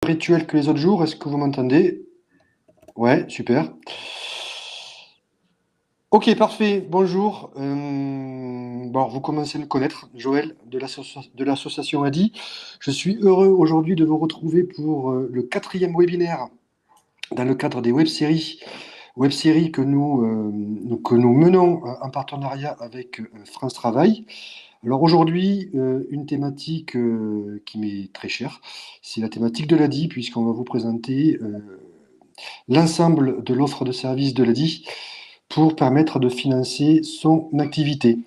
Rituel que les autres jours. Est-ce que vous m'entendez? Ouais, super. Ok, parfait. Bonjour. Bon, vous commencez à me connaître, Joël de l'association ADI. Je suis heureux aujourd'hui de vous retrouver pour le quatrième webinaire dans le cadre des web-séries que nous menons en partenariat avec France Travail. Alors aujourd'hui, une thématique qui m'est très chère, c'est la thématique de l'ADI, puisqu'on va vous présenter l'ensemble de l'offre de services de l'ADI pour permettre de financer son activité.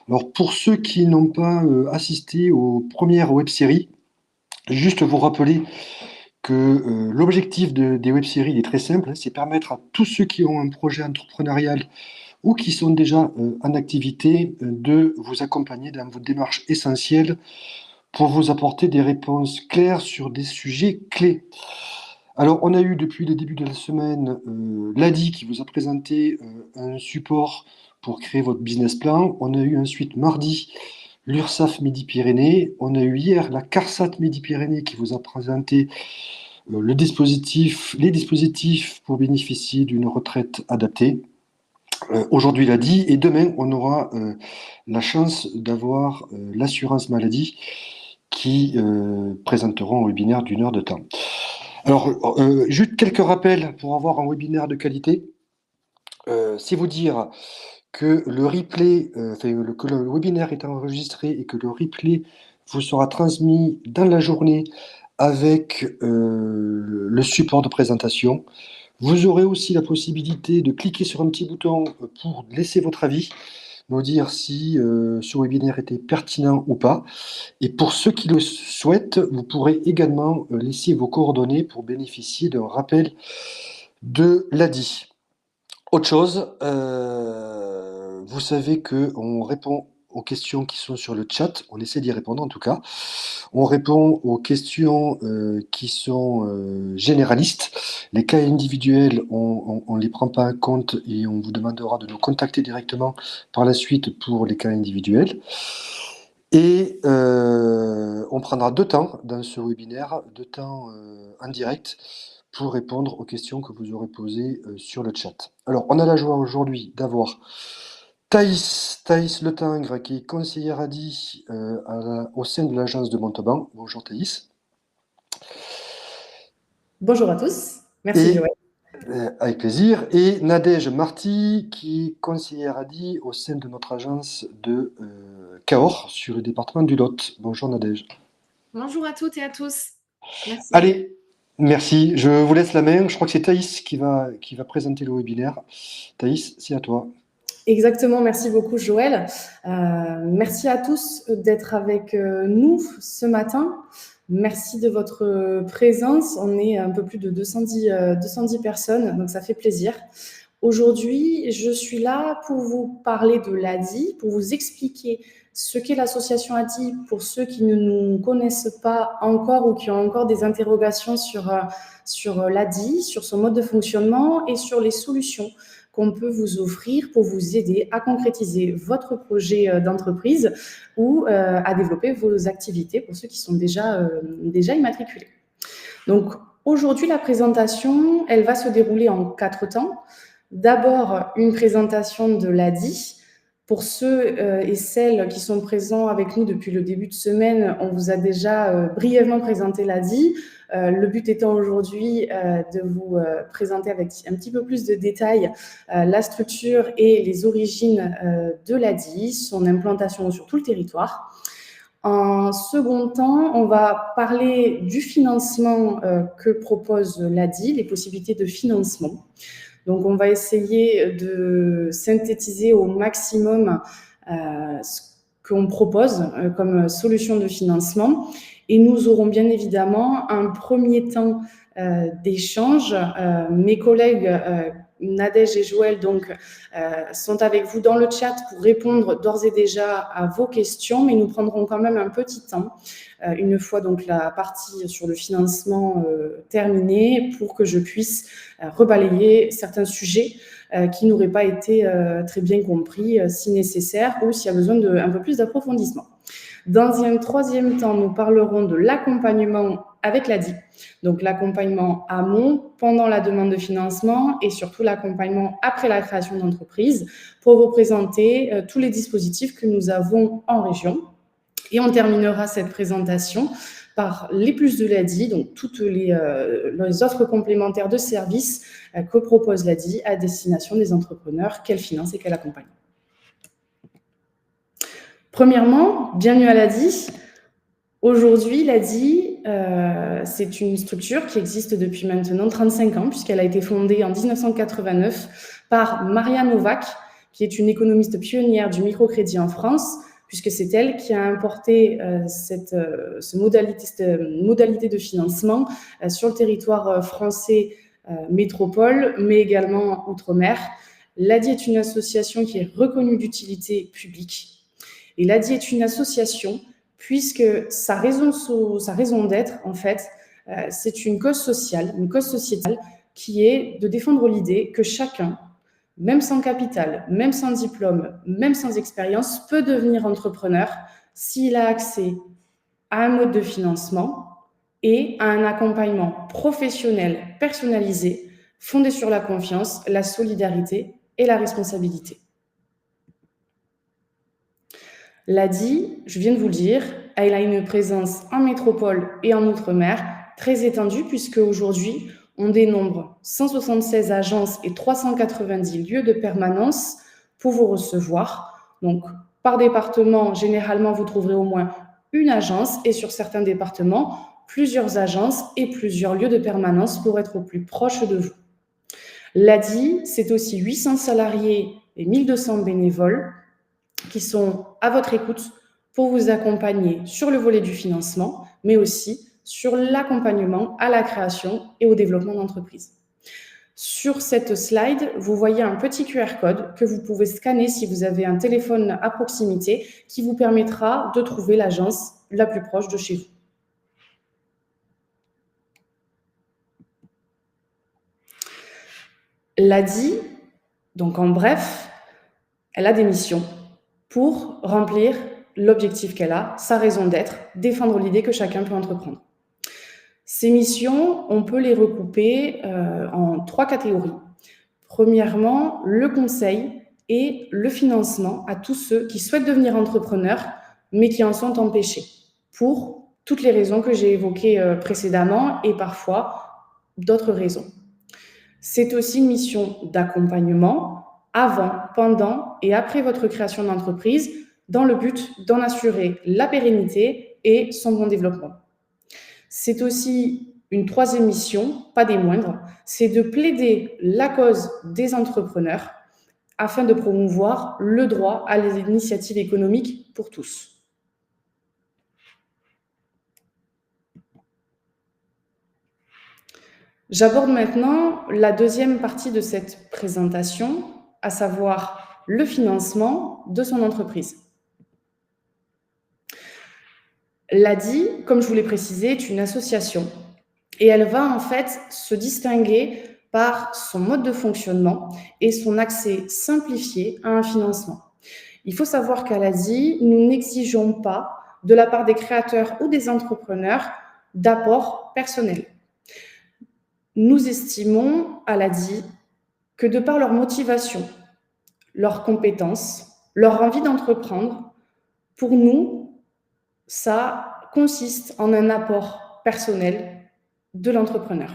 Alors pour ceux qui n'ont pas assisté aux premières web-séries, juste vous rappeler que l'objectif des web-séries est très simple, hein, c'est permettre à tous ceux qui ont un projet entrepreneurial ou qui sont déjà en activité de vous accompagner dans vos démarches essentielles pour vous apporter des réponses claires sur des sujets clés. Alors, on a eu depuis le début de la semaine l'ADI qui vous a présenté un support pour créer votre business plan. On a eu ensuite mardi l'URSSAF Midi-Pyrénées. On a eu hier la CARSAT Midi-Pyrénées qui vous a présenté les dispositifs pour bénéficier d'une retraite adaptée. Aujourd'hui l'ADI et demain on aura la chance d'avoir l'assurance maladie qui présenteront un webinaire d'1 heure de temps. Alors, juste quelques rappels pour avoir un webinaire de qualité. C'est vous dire que le replay, que le webinaire est enregistré et que le replay vous sera transmis dans la journée avec le support de présentation. Vous aurez aussi la possibilité de cliquer sur un petit bouton pour laisser votre avis, nous dire si ce webinaire était pertinent ou pas. Et pour ceux qui le souhaitent, vous pourrez également laisser vos coordonnées pour bénéficier d'un rappel de l'ADI. Autre chose, vous savez qu'on répond aux questions qui sont sur le chat, on essaie d'y répondre en tout cas. On répond aux questions qui sont généralistes. Les cas individuels, on ne les prend pas en compte et on vous demandera de nous contacter directement par la suite pour les cas individuels. Et on prendra 2 temps dans ce webinaire, 2 temps en direct pour répondre aux questions que vous aurez posées sur le chat. Alors, on a la joie aujourd'hui d'avoir Thaïs Le Tingre, qui est conseillère ADI au sein de l'agence de Montauban. Bonjour Thaïs. Bonjour à tous, merci Joël. Avec plaisir. Et Nadège Marty, qui est conseillère ADI au sein de notre agence de Cahors sur le département du Lot. Bonjour Nadège. Bonjour à toutes et à tous. Merci. Allez, merci. Je vous laisse la main. Je crois que c'est Thaïs qui va présenter le webinaire. Thaïs, c'est à toi. Exactement, merci beaucoup Joël. Merci à tous d'être avec nous ce matin. Merci de votre présence. On est un peu plus de 210 personnes, donc ça fait plaisir. Aujourd'hui, je suis là pour vous parler de l'ADI, pour vous expliquer ce qu'est l'association ADI pour ceux qui ne nous connaissent pas encore ou qui ont encore des interrogations sur l'ADI, sur son mode de fonctionnement et sur les solutions qu'on peut vous offrir pour vous aider à concrétiser votre projet d'entreprise ou à développer vos activités pour ceux qui sont déjà immatriculés. Donc, aujourd'hui, la présentation, elle va se dérouler en 4 temps. D'abord, une présentation de l'ADI. Pour ceux et celles qui sont présents avec nous depuis le début de semaine, on vous a déjà brièvement présenté l'ADI. Le but étant aujourd'hui de vous présenter avec un petit peu plus de détails la structure et les origines de l'ADI, son implantation sur tout le territoire. En second temps, on va parler du financement que propose l'ADI, les possibilités de financement. Donc, on va essayer de synthétiser au maximum ce qu'on propose comme solution de financement. Et nous aurons bien évidemment un premier temps d'échange. Mes collègues Nadège et Joël sont avec vous dans le chat pour répondre d'ores et déjà à vos questions, mais nous prendrons quand même un petit temps, une fois donc la partie sur le financement terminée, pour que je puisse rebalayer certains sujets qui n'auraient pas été très bien compris si nécessaire ou s'il y a besoin d'un peu plus d'approfondissement. Dans un troisième temps, nous parlerons de l'accompagnement avec l'ADI. Donc l'accompagnement amont, pendant la demande de financement et surtout l'accompagnement après la création d'entreprise pour vous présenter tous les dispositifs que nous avons en région. Et on terminera cette présentation par les plus de l'ADI, donc toutes les offres complémentaires de services que propose l'ADI à destination des entrepreneurs qu'elle finance et qu'elle accompagne. Premièrement, bienvenue à l'ADI. Aujourd'hui, l'ADI, c'est une structure qui existe depuis maintenant 35 ans, puisqu'elle a été fondée en 1989 par Maria Novak, qui est une économiste pionnière du microcrédit en France, puisque c'est elle qui a importé cette modalité de financement sur le territoire français métropole, mais également outre-mer. L'ADI est une association qui est reconnue d'utilité publique. Et l'ADI est une association puisque sa raison d'être, en fait, c'est une cause sociale, une cause sociétale qui est de défendre l'idée que chacun, même sans capital, même sans diplôme, même sans expérience, peut devenir entrepreneur s'il a accès à un mode de financement et à un accompagnement professionnel personnalisé, fondé sur la confiance, la solidarité et la responsabilité. L'ADI, je viens de vous le dire, elle a une présence en métropole et en outre-mer très étendue puisque aujourd'hui, on dénombre 176 agences et 390 lieux de permanence pour vous recevoir. Donc, par département, généralement, vous trouverez au moins une agence et sur certains départements, plusieurs agences et plusieurs lieux de permanence pour être au plus proche de vous. L'ADI, c'est aussi 800 salariés et 1200 bénévoles qui sont à votre écoute pour vous accompagner sur le volet du financement, mais aussi sur l'accompagnement à la création et au développement d'entreprises. Sur cette slide, vous voyez un petit QR code que vous pouvez scanner si vous avez un téléphone à proximité qui vous permettra de trouver l'agence la plus proche de chez vous. L'ADI, donc en bref, elle a des missions pour remplir l'objectif qu'elle a, sa raison d'être, défendre l'idée que chacun peut entreprendre. Ces missions, on peut les recouper en 3 catégories. Premièrement, le conseil et le financement à tous ceux qui souhaitent devenir entrepreneurs, mais qui en sont empêchés, pour toutes les raisons que j'ai évoquées précédemment et parfois d'autres raisons. C'est aussi une mission d'accompagnement avant, pendant et après votre création d'entreprise, dans le but d'en assurer la pérennité et son bon développement. C'est aussi une 3e mission, pas des moindres, c'est de plaider la cause des entrepreneurs afin de promouvoir le droit à l'initiative économique pour tous. J'aborde maintenant la 2e partie de cette présentation, à savoir le financement de son entreprise. L'ADI, comme je vous l'ai précisé, est une association et elle va en fait se distinguer par son mode de fonctionnement et son accès simplifié à un financement. Il faut savoir qu'à l'ADI, nous n'exigeons pas de la part des créateurs ou des entrepreneurs d'apport personnel. Nous estimons à l'ADI que de par leur motivation, leurs compétences, leur envie d'entreprendre, pour nous, ça consiste en un apport personnel de l'entrepreneur.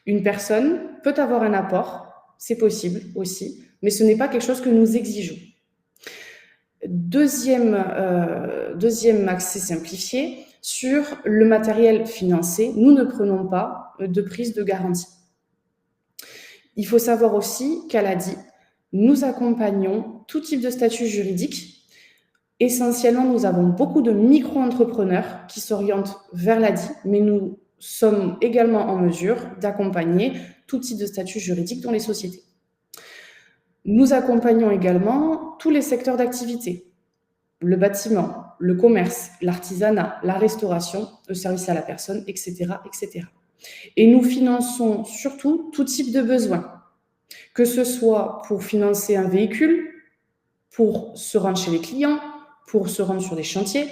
Une personne peut avoir un apport, c'est possible aussi, mais ce n'est pas quelque chose que nous exigeons. Deuxième accès simplifié, sur le matériel financé, nous ne prenons pas de prise de garantie. Il faut savoir aussi qu'à l'ADI, nous accompagnons tout type de statut juridique. Essentiellement, nous avons beaucoup de micro-entrepreneurs qui s'orientent vers l'ADI, mais nous sommes également en mesure d'accompagner tout type de statut juridique dans les sociétés. Nous accompagnons également tous les secteurs d'activité, le bâtiment, le commerce, l'artisanat, la restauration, le service à la personne, etc., etc. Et nous finançons surtout tout type de besoins, que ce soit pour financer un véhicule, pour se rendre chez les clients, pour se rendre sur des chantiers.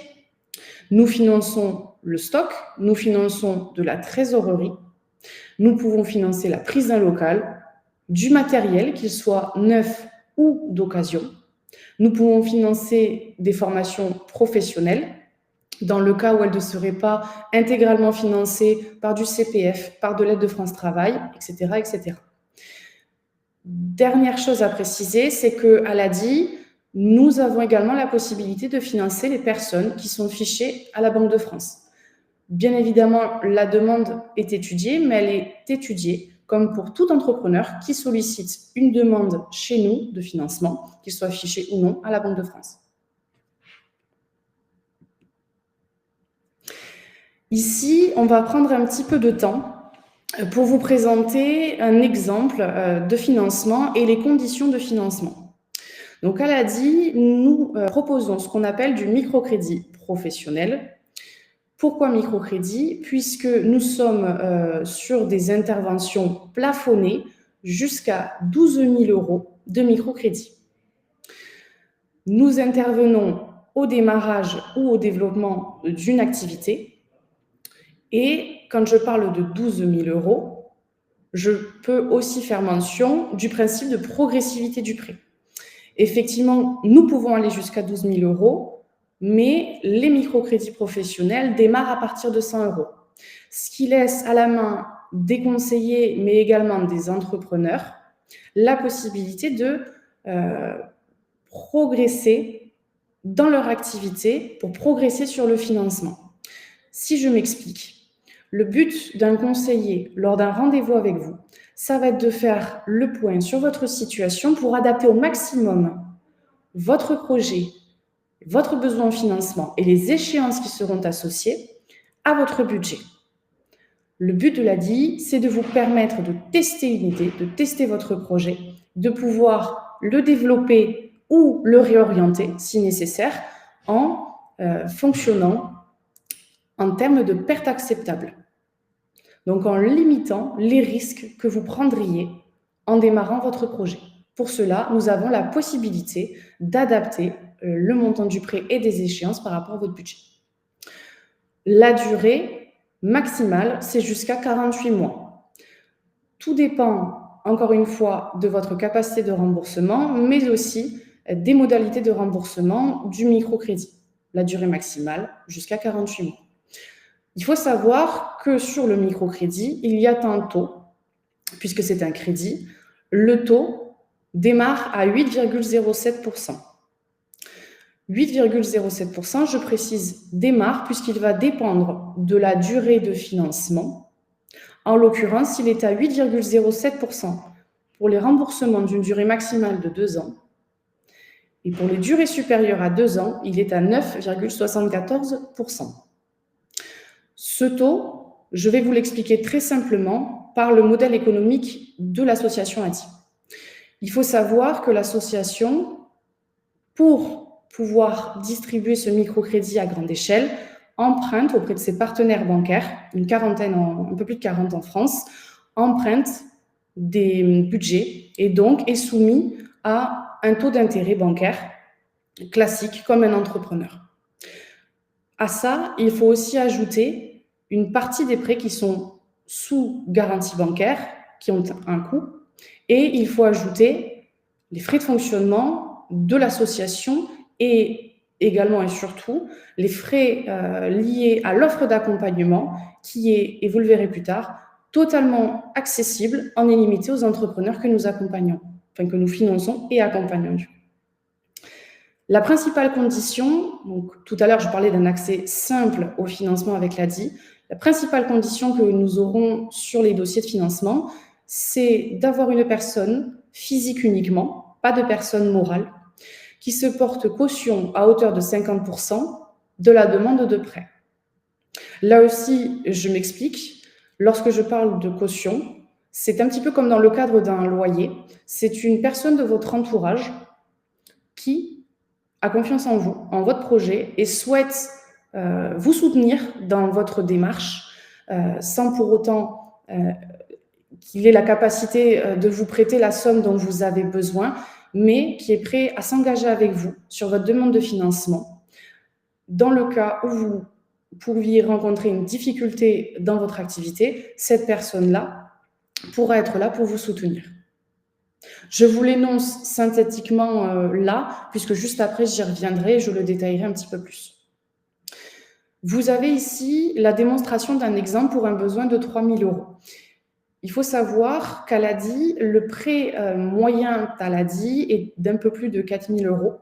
Nous finançons le stock, nous finançons de la trésorerie, nous pouvons financer la prise d'un local, du matériel, qu'il soit neuf ou d'occasion. Nous pouvons financer des formations professionnelles, dans le cas où elles ne seraient pas intégralement financées par du CPF, par de l'aide de France Travail, etc., etc. Dernière chose à préciser, c'est qu'à l'ADI, nous avons également la possibilité de financer les personnes qui sont fichées à la Banque de France. Bien évidemment, la demande est étudiée, mais elle est étudiée comme pour tout entrepreneur qui sollicite une demande chez nous de financement, qu'il soit fiché ou non à la Banque de France. Ici, on va prendre un petit peu de temps pour vous présenter un exemple de financement et les conditions de financement. Donc, à l'ADI, nous proposons ce qu'on appelle du microcrédit professionnel. Pourquoi microcrédit? Puisque nous sommes sur des interventions plafonnées jusqu'à 12 000 € de microcrédit. Nous intervenons au démarrage ou au développement d'une activité. Et quand je parle de 12 000 €, je peux aussi faire mention du principe de progressivité du prêt. Effectivement, nous pouvons aller jusqu'à 12 000 €, mais les microcrédits professionnels démarrent à partir de 100 €. Ce qui laisse à la main des conseillers, mais également des entrepreneurs, la possibilité de progresser dans leur activité pour progresser sur le financement. Si je m'explique, le but d'un conseiller lors d'un rendez-vous avec vous, ça va être de faire le point sur votre situation pour adapter au maximum votre projet, votre besoin en financement et les échéances qui seront associées à votre budget. Le but de l'ADI, c'est de vous permettre de tester une idée, de tester votre projet, de pouvoir le développer ou le réorienter si nécessaire en fonctionnant en termes de perte acceptable. Donc en limitant les risques que vous prendriez en démarrant votre projet. Pour cela, nous avons la possibilité d'adapter le montant du prêt et des échéances par rapport à votre budget. La durée maximale, c'est jusqu'à 48 mois. Tout dépend, encore une fois, de votre capacité de remboursement, mais aussi des modalités de remboursement du microcrédit. La durée maximale, jusqu'à 48 mois. Il faut savoir que sur le microcrédit, il y a un taux, puisque c'est un crédit. Le taux démarre à 8,07%. 8,07%, je précise, démarre puisqu'il va dépendre de la durée de financement. En l'occurrence, il est à 8,07% pour les remboursements d'une durée maximale de 2 ans. Et pour les durées supérieures à 2 ans, il est à 9,74%. Ce taux, je vais vous l'expliquer très simplement par le modèle économique de l'association ADI. Il faut savoir que l'association, pour pouvoir distribuer ce microcrédit à grande échelle, emprunte auprès de ses partenaires bancaires, un peu plus de 40 en France, emprunte des budgets et donc est soumis à un taux d'intérêt bancaire classique comme un entrepreneur. À ça, il faut aussi ajouter une partie des prêts qui sont sous garantie bancaire, qui ont un coût, et il faut ajouter les frais de fonctionnement de l'association et également et surtout les frais liés à l'offre d'accompagnement qui est, et vous le verrez plus tard, totalement accessible en illimité aux entrepreneurs que nous accompagnons, enfin que nous finançons et accompagnons. La principale condition, donc tout à l'heure je parlais d'un accès simple au financement avec l'ADI, la principale condition que nous aurons sur les dossiers de financement, c'est d'avoir une personne physique uniquement, pas de personne morale, qui se porte caution à hauteur de 50% de la demande de prêt. Là aussi, je m'explique, lorsque je parle de caution, c'est un petit peu comme dans le cadre d'un loyer, c'est une personne de votre entourage qui a confiance en vous, en votre projet et souhaite vous soutenir dans votre démarche sans pour autant qu'il ait la capacité de vous prêter la somme dont vous avez besoin, mais qui est prêt à s'engager avec vous sur votre demande de financement dans le cas où vous pouviez rencontrer une difficulté dans votre activité, cette personne-là pourra être là pour vous soutenir. Je vous l'énonce synthétiquement là, puisque juste après, j'y reviendrai et je le détaillerai un petit peu plus. Vous avez ici la démonstration d'un exemple pour un besoin de 3 000 €. Il faut savoir qu'à l'ADI, le prêt moyen à l'ADI est d'un peu plus de 4 000 €,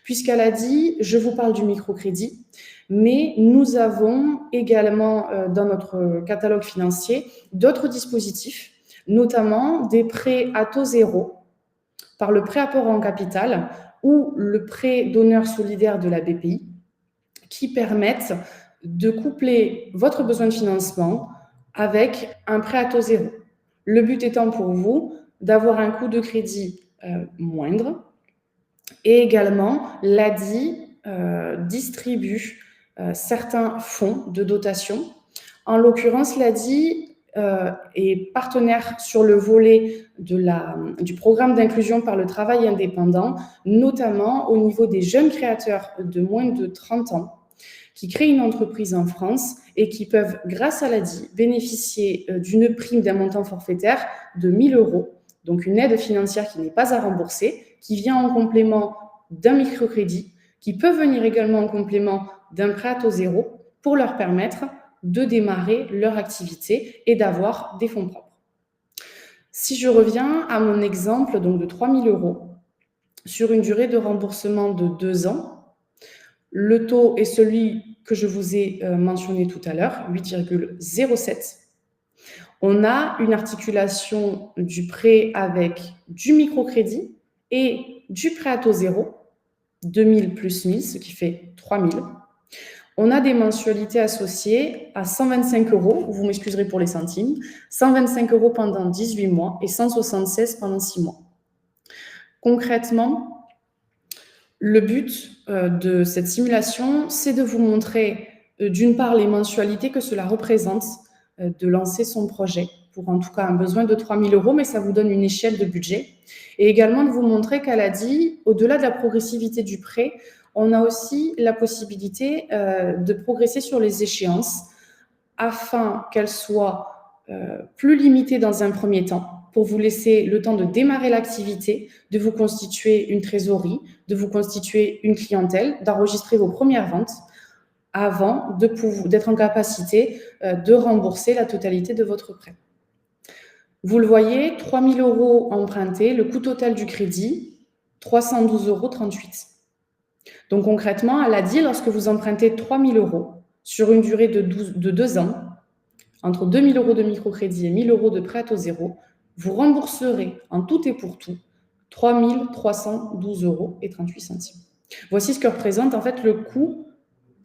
puisqu'à l'ADI, je vous parle du microcrédit, mais nous avons également dans notre catalogue financier d'autres dispositifs, notamment des prêts à taux zéro par le prêt apport en capital ou le prêt d'honneur solidaire de la BPI, qui permettent de coupler votre besoin de financement avec un prêt à taux zéro. Le but étant pour vous d'avoir un coût de crédit moindre. Et également, l'ADI distribue certains fonds de dotation. En l'occurrence, l'ADI est partenaire sur le volet du programme d'inclusion par le travail indépendant, notamment au niveau des jeunes créateurs de moins de 30 ans qui créent une entreprise en France et qui peuvent, grâce à l'ADI, bénéficier d'une prime d'un montant forfaitaire de 1 000 €, donc une aide financière qui n'est pas à rembourser, qui vient en complément d'un microcrédit, qui peut venir également en complément d'un prêt à taux zéro pour leur permettre de démarrer leur activité et d'avoir des fonds propres. Si je reviens à mon exemple donc de 3 000 € sur une durée de remboursement de 2 ans, le taux est celui que je vous ai mentionné tout à l'heure, 8,07. On a une articulation du prêt avec du microcrédit et du prêt à taux zéro, 2 000 plus 1 000, ce qui fait 3 000. On a des mensualités associées à 125 €, vous m'excuserez pour les centimes, 125 € pendant 18 mois et 176 pendant 6 mois. Concrètement, le but de cette simulation, c'est de vous montrer d'une part les mensualités que cela représente de lancer son projet pour en tout cas un besoin de 3 000 €, mais ça vous donne une échelle de budget. Et également de vous montrer qu'à l'ADI, au-delà de la progressivité du prêt, on a aussi la possibilité de progresser sur les échéances afin qu'elles soient plus limitées dans un premier temps, pour vous laisser le temps de démarrer l'activité, de vous constituer une trésorerie, de vous constituer une clientèle, d'enregistrer vos premières ventes avant d'être en capacité de rembourser la totalité de votre prêt. Vous le voyez, 3 000 € empruntés, le coût total du crédit, 312,38 €. Donc concrètement, à l'ADI, lorsque vous empruntez 3 000 € sur une durée de 2 ans, entre 2 000 € de microcrédit et 1 000 € de prêt à taux zéro, vous rembourserez en tout et pour tout 3 312,38 €. Voici ce que représente en fait le coût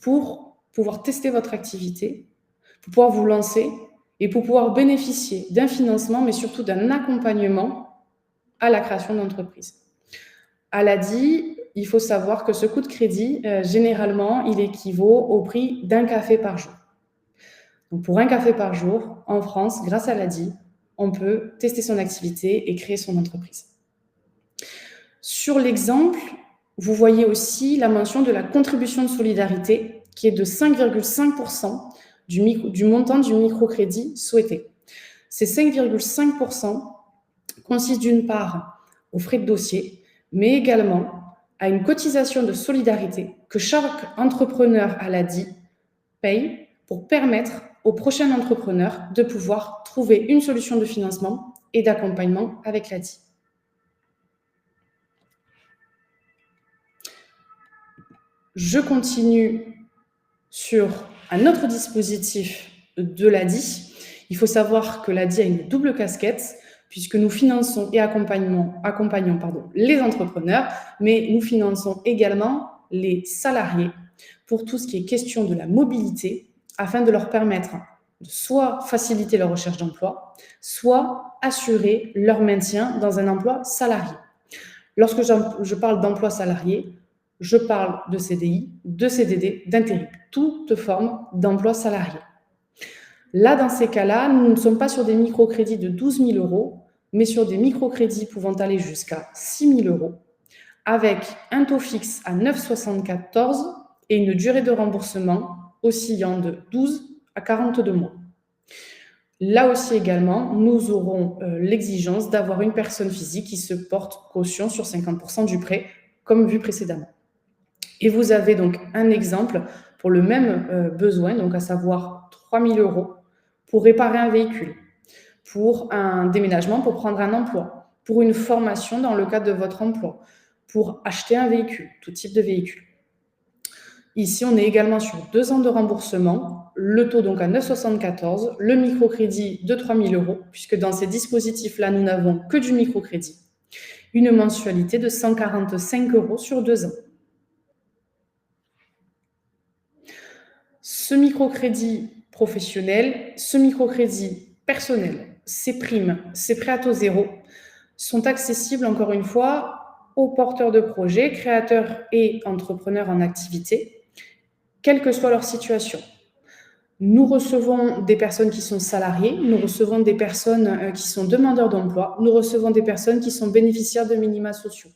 pour pouvoir tester votre activité, pour pouvoir vous lancer et pour pouvoir bénéficier d'un financement, mais surtout d'un accompagnement à la création d'entreprise. À l'ADI, il faut savoir que ce coût de crédit, généralement, il équivaut au prix d'un café par jour. Donc pour un café par jour, en France, grâce à l'ADI, on peut tester son activité et créer son entreprise. Sur l'exemple, vous voyez aussi la mention de la contribution de solidarité qui est de 5,5% du montant du microcrédit souhaité. Ces 5,5% consistent d'une part aux frais de dossier, mais également à une cotisation de solidarité que chaque entrepreneur à l'ADI paye pour permettre aux prochains entrepreneurs de pouvoir trouver une solution de financement et d'accompagnement avec l'ADI. Je continue sur un autre dispositif de l'ADI. Il faut savoir que l'ADI a une double casquette puisque nous finançons et accompagnons les entrepreneurs, mais nous finançons également les salariés pour tout ce qui est question de la mobilité afin de leur permettre de soit faciliter leur recherche d'emploi, soit assurer leur maintien dans un emploi salarié. Lorsque je parle d'emploi salarié, je parle de CDI, de CDD, d'intérim, toute forme d'emploi salarié. Là, dans ces cas-là, nous ne sommes pas sur des microcrédits de 12 000 €, mais sur des microcrédits pouvant aller jusqu'à 6 000 € avec un taux fixe à 9,74 et une durée de remboursement oscillant de 12 à 42 mois. Là aussi également, nous aurons l'exigence d'avoir une personne physique qui se porte caution sur 50% du prêt, comme vu précédemment. Et vous avez donc un exemple pour le même besoin, donc à savoir 3 000 € pour réparer un véhicule, pour un déménagement, pour prendre un emploi, pour une formation dans le cadre de votre emploi, pour acheter un véhicule, tout type de véhicule. Ici, on est également sur 2 ans de remboursement, le taux donc à 9,74, le microcrédit de 3 000 €, puisque dans ces dispositifs-là, nous n'avons que du microcrédit, une mensualité de 145 € sur 2 ans. Ce microcrédit professionnel, ce microcrédit personnel, ces primes, ces prêts à taux zéro sont accessibles, encore une fois, aux porteurs de projets, créateurs et entrepreneurs en activité, quelle que soit leur situation. Nous recevons des personnes qui sont salariées, nous recevons des personnes qui sont demandeurs d'emploi, nous recevons des personnes qui sont bénéficiaires de minima sociaux.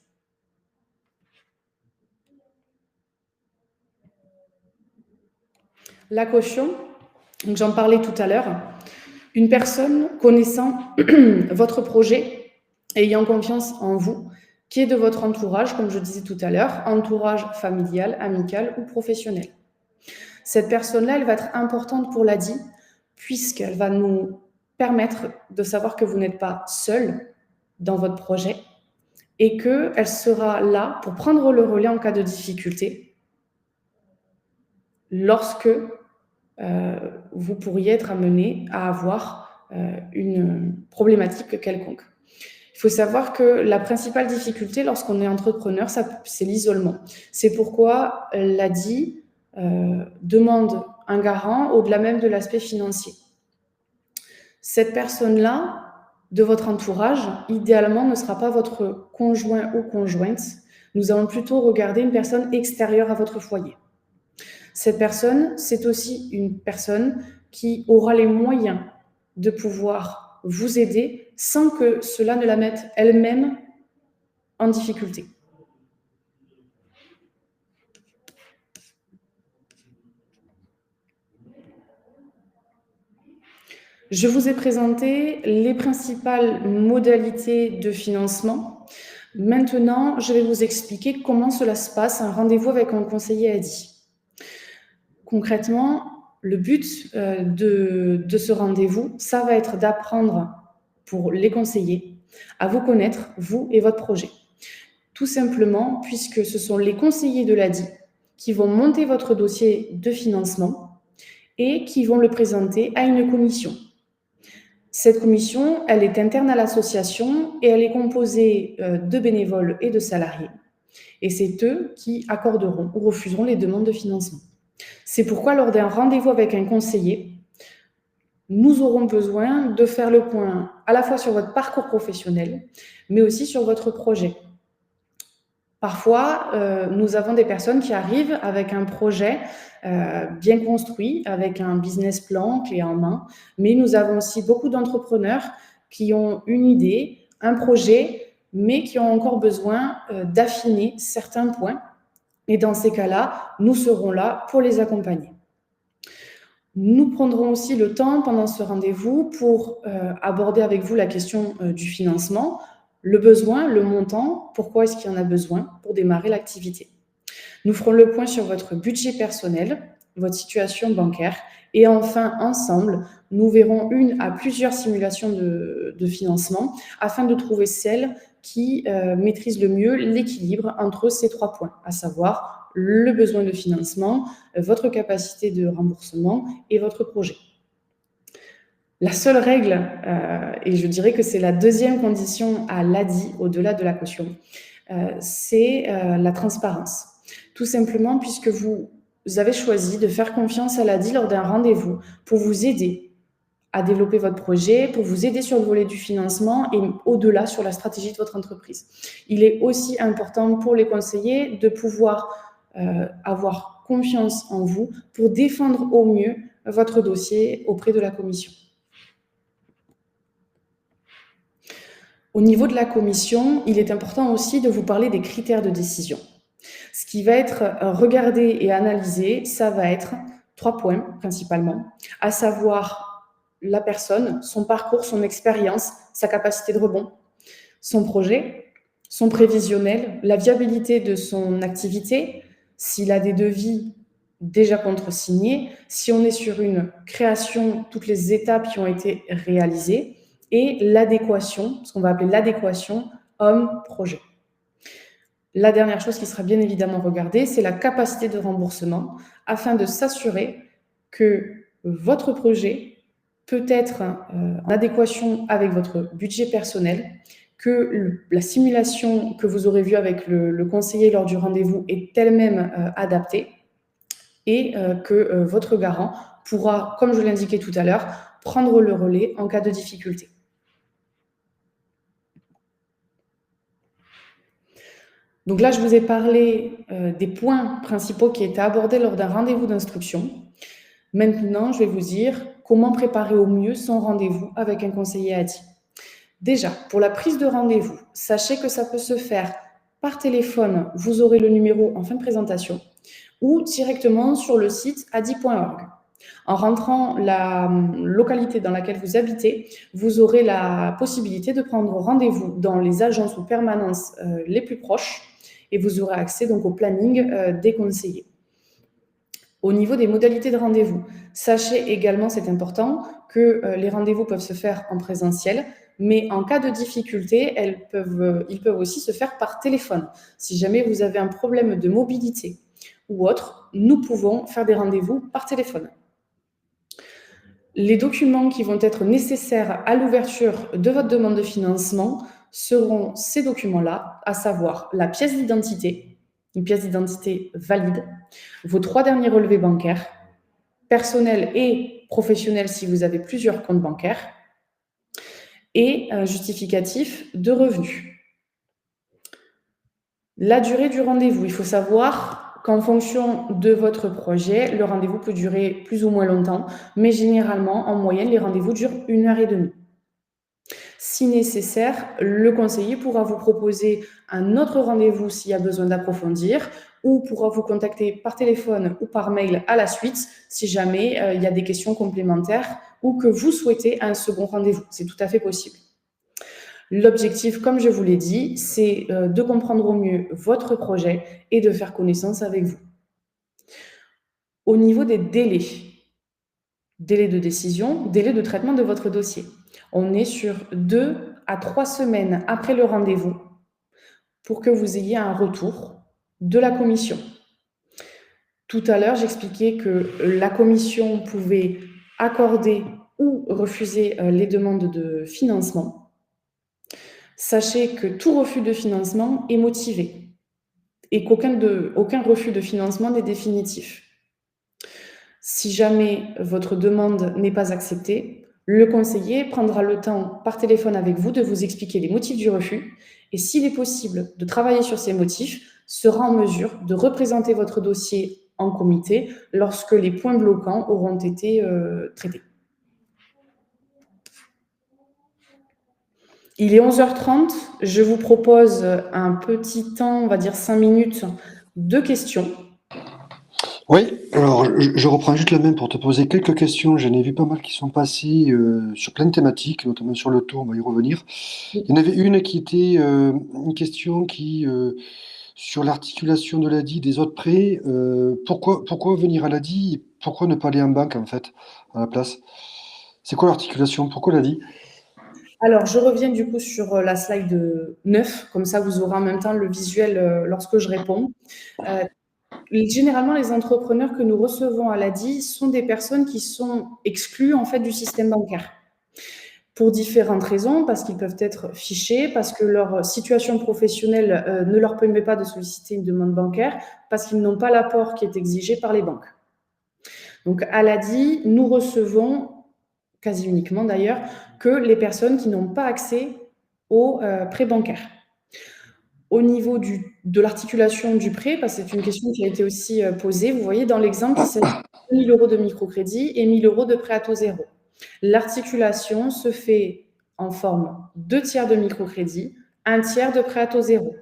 La caution, donc j'en parlais tout à l'heure, une personne connaissant votre projet, ayant confiance en vous, qui est de votre entourage, comme je disais tout à l'heure, entourage familial, amical ou professionnel. Cette personne-là, elle va être importante pour l'ADI, puisqu'elle va nous permettre de savoir que vous n'êtes pas seul dans votre projet et qu'elle sera là pour prendre le relais en cas de difficulté lorsque vous pourriez être amené à avoir une problématique quelconque. Il faut savoir que la principale difficulté lorsqu'on est entrepreneur, c'est l'isolement. C'est pourquoi l'ADI demande un garant au-delà même de l'aspect financier. Cette personne-là, de votre entourage, idéalement ne sera pas votre conjoint ou conjointe. Nous allons plutôt regarder une personne extérieure à votre foyer. Cette personne, c'est aussi une personne qui aura les moyens de pouvoir vous aider sans que cela ne la mette elle-même en difficulté. Je vous ai présenté les principales modalités de financement. Maintenant, je vais vous expliquer comment cela se passe, un rendez-vous avec un conseiller ADI. Concrètement, le but de ce rendez-vous, ça va être d'apprendre pour les conseillers à vous connaître, vous et votre projet. Tout simplement, puisque ce sont les conseillers de l'ADI qui vont monter votre dossier de financement et qui vont le présenter à une commission. Cette commission, elle est interne à l'association et elle est composée de bénévoles et de salariés. Et c'est eux qui accorderont ou refuseront les demandes de financement. C'est pourquoi, lors d'un rendez-vous avec un conseiller, nous aurons besoin de faire le point à la fois sur votre parcours professionnel, mais aussi sur votre projet. Parfois, nous avons des personnes qui arrivent avec un projet bien construit, avec un business plan clé en main, mais nous avons aussi beaucoup d'entrepreneurs qui ont une idée, un projet, mais qui ont encore besoin d'affiner certains points. Et dans ces cas-là, nous serons là pour les accompagner. Nous prendrons aussi le temps pendant ce rendez-vous pour aborder avec vous la question du financement, le besoin, le montant, pourquoi est-ce qu'il y en a besoin pour démarrer l'activité. Nous ferons le point sur votre budget personnel, votre situation bancaire et enfin, ensemble, nous verrons une à plusieurs simulations de financement afin de trouver celle qui maîtrise le mieux l'équilibre entre ces 3 points, à savoir le besoin de financement, votre capacité de remboursement et votre projet. La seule règle, et je dirais que c'est la deuxième condition à l'ADI, au-delà de la caution, c'est la transparence. Tout simplement puisque vous avez choisi de faire confiance à l'ADI lors d'un rendez-vous pour vous aider à développer votre projet, pour vous aider sur le volet du financement et au-delà sur la stratégie de votre entreprise. Il est aussi important pour les conseillers de pouvoir avoir confiance en vous pour défendre au mieux votre dossier auprès de la commission. Au niveau de la commission, il est important aussi de vous parler des critères de décision. Ce qui va être regardé et analysé, ça va être 3 points principalement, à savoir la personne, son parcours, son expérience, sa capacité de rebond, son projet, son prévisionnel, la viabilité de son activité, s'il a des devis déjà contresignés, si on est sur une création, toutes les étapes qui ont été réalisées, et l'adéquation, ce qu'on va appeler l'adéquation homme-projet. La dernière chose qui sera bien évidemment regardée, c'est la capacité de remboursement, afin de s'assurer que votre projet peut être en adéquation avec votre budget personnel, que la simulation que vous aurez vue avec le conseiller lors du rendez-vous est elle-même adaptée, et que votre garant pourra, comme je l'indiquais tout à l'heure, prendre le relais en cas de difficulté. Donc là, je vous ai parlé des points principaux qui étaient abordés lors d'un rendez-vous d'instruction. Maintenant, je vais vous dire comment préparer au mieux son rendez-vous avec un conseiller ADI. Déjà, pour la prise de rendez-vous, sachez que ça peut se faire par téléphone, vous aurez le numéro en fin de présentation, ou directement sur le site adi.org. En rentrant la localité dans laquelle vous habitez, vous aurez la possibilité de prendre rendez-vous dans les agences ou permanences les plus proches, et vous aurez accès donc au planning des conseillers. Au niveau des modalités de rendez-vous, sachez également, c'est important, que les rendez-vous peuvent se faire en présentiel, mais en cas de difficulté, ils peuvent aussi se faire par téléphone. Si jamais vous avez un problème de mobilité ou autre, nous pouvons faire des rendez-vous par téléphone. Les documents qui vont être nécessaires à l'ouverture de votre demande de financement seront ces documents-là, à savoir la pièce d'identité, une pièce d'identité valide, vos 3 derniers relevés bancaires, personnels et professionnels si vous avez plusieurs comptes bancaires, et un justificatif de revenus. La durée du rendez-vous, il faut savoir qu'en fonction de votre projet, le rendez-vous peut durer plus ou moins longtemps, mais généralement, en moyenne, les rendez-vous durent 1h30. Si nécessaire, le conseiller pourra vous proposer un autre rendez-vous s'il y a besoin d'approfondir, ou pourra vous contacter par téléphone ou par mail à la suite si jamais il y a des questions complémentaires ou que vous souhaitez un second rendez-vous. C'est tout à fait possible. L'objectif, comme je vous l'ai dit, c'est de comprendre au mieux votre projet et de faire connaissance avec vous. Au niveau des délais de décision, délai de traitement de votre dossier, on est sur 2 à 3 semaines après le rendez-vous pour que vous ayez un retour de la commission. Tout à l'heure, j'expliquais que la commission pouvait accorder ou refuser les demandes de financement. Sachez que tout refus de financement est motivé et qu'aucun refus de financement n'est définitif. Si jamais votre demande n'est pas acceptée, le conseiller prendra le temps par téléphone avec vous de vous expliquer les motifs du refus et s'il est possible de travailler sur ces motifs, sera en mesure de représenter votre dossier en comité lorsque les points bloquants auront été traités. Il est 11h30, je vous propose un petit temps, on va dire 5 minutes, de questions. Oui, alors je reprends juste la main pour te poser quelques questions. J'en ai vu pas mal qui sont passées sur plein de thématiques, notamment sur le taux, on va y revenir. Il y en avait une qui était une question qui sur l'articulation de l'ADI des autres prêts. Pourquoi venir à l'ADI et pourquoi ne pas aller en banque en fait à la place? C'est quoi l'articulation? Pourquoi l'ADI? Alors, je reviens du coup sur la slide 9, comme ça vous aurez en même temps le visuel lorsque je réponds. Généralement, les entrepreneurs que nous recevons à l'ADI sont des personnes qui sont exclues en fait du système bancaire. Pour différentes raisons, parce qu'ils peuvent être fichés, parce que leur situation professionnelle ne leur permet pas de solliciter une demande bancaire, parce qu'ils n'ont pas l'apport qui est exigé par les banques. Donc, à l'ADI, nous recevons, quasi uniquement d'ailleurs, que les personnes qui n'ont pas accès aux prêts bancaires. Au niveau de l'articulation du prêt, parce que c'est une question qui a été aussi posée, vous voyez dans l'exemple, il s'agit de 1 000 € de microcrédit et 1 000 € de prêt à taux zéro. L'articulation se fait en forme 2 tiers de microcrédit, 1 tiers de prêt à taux zéro.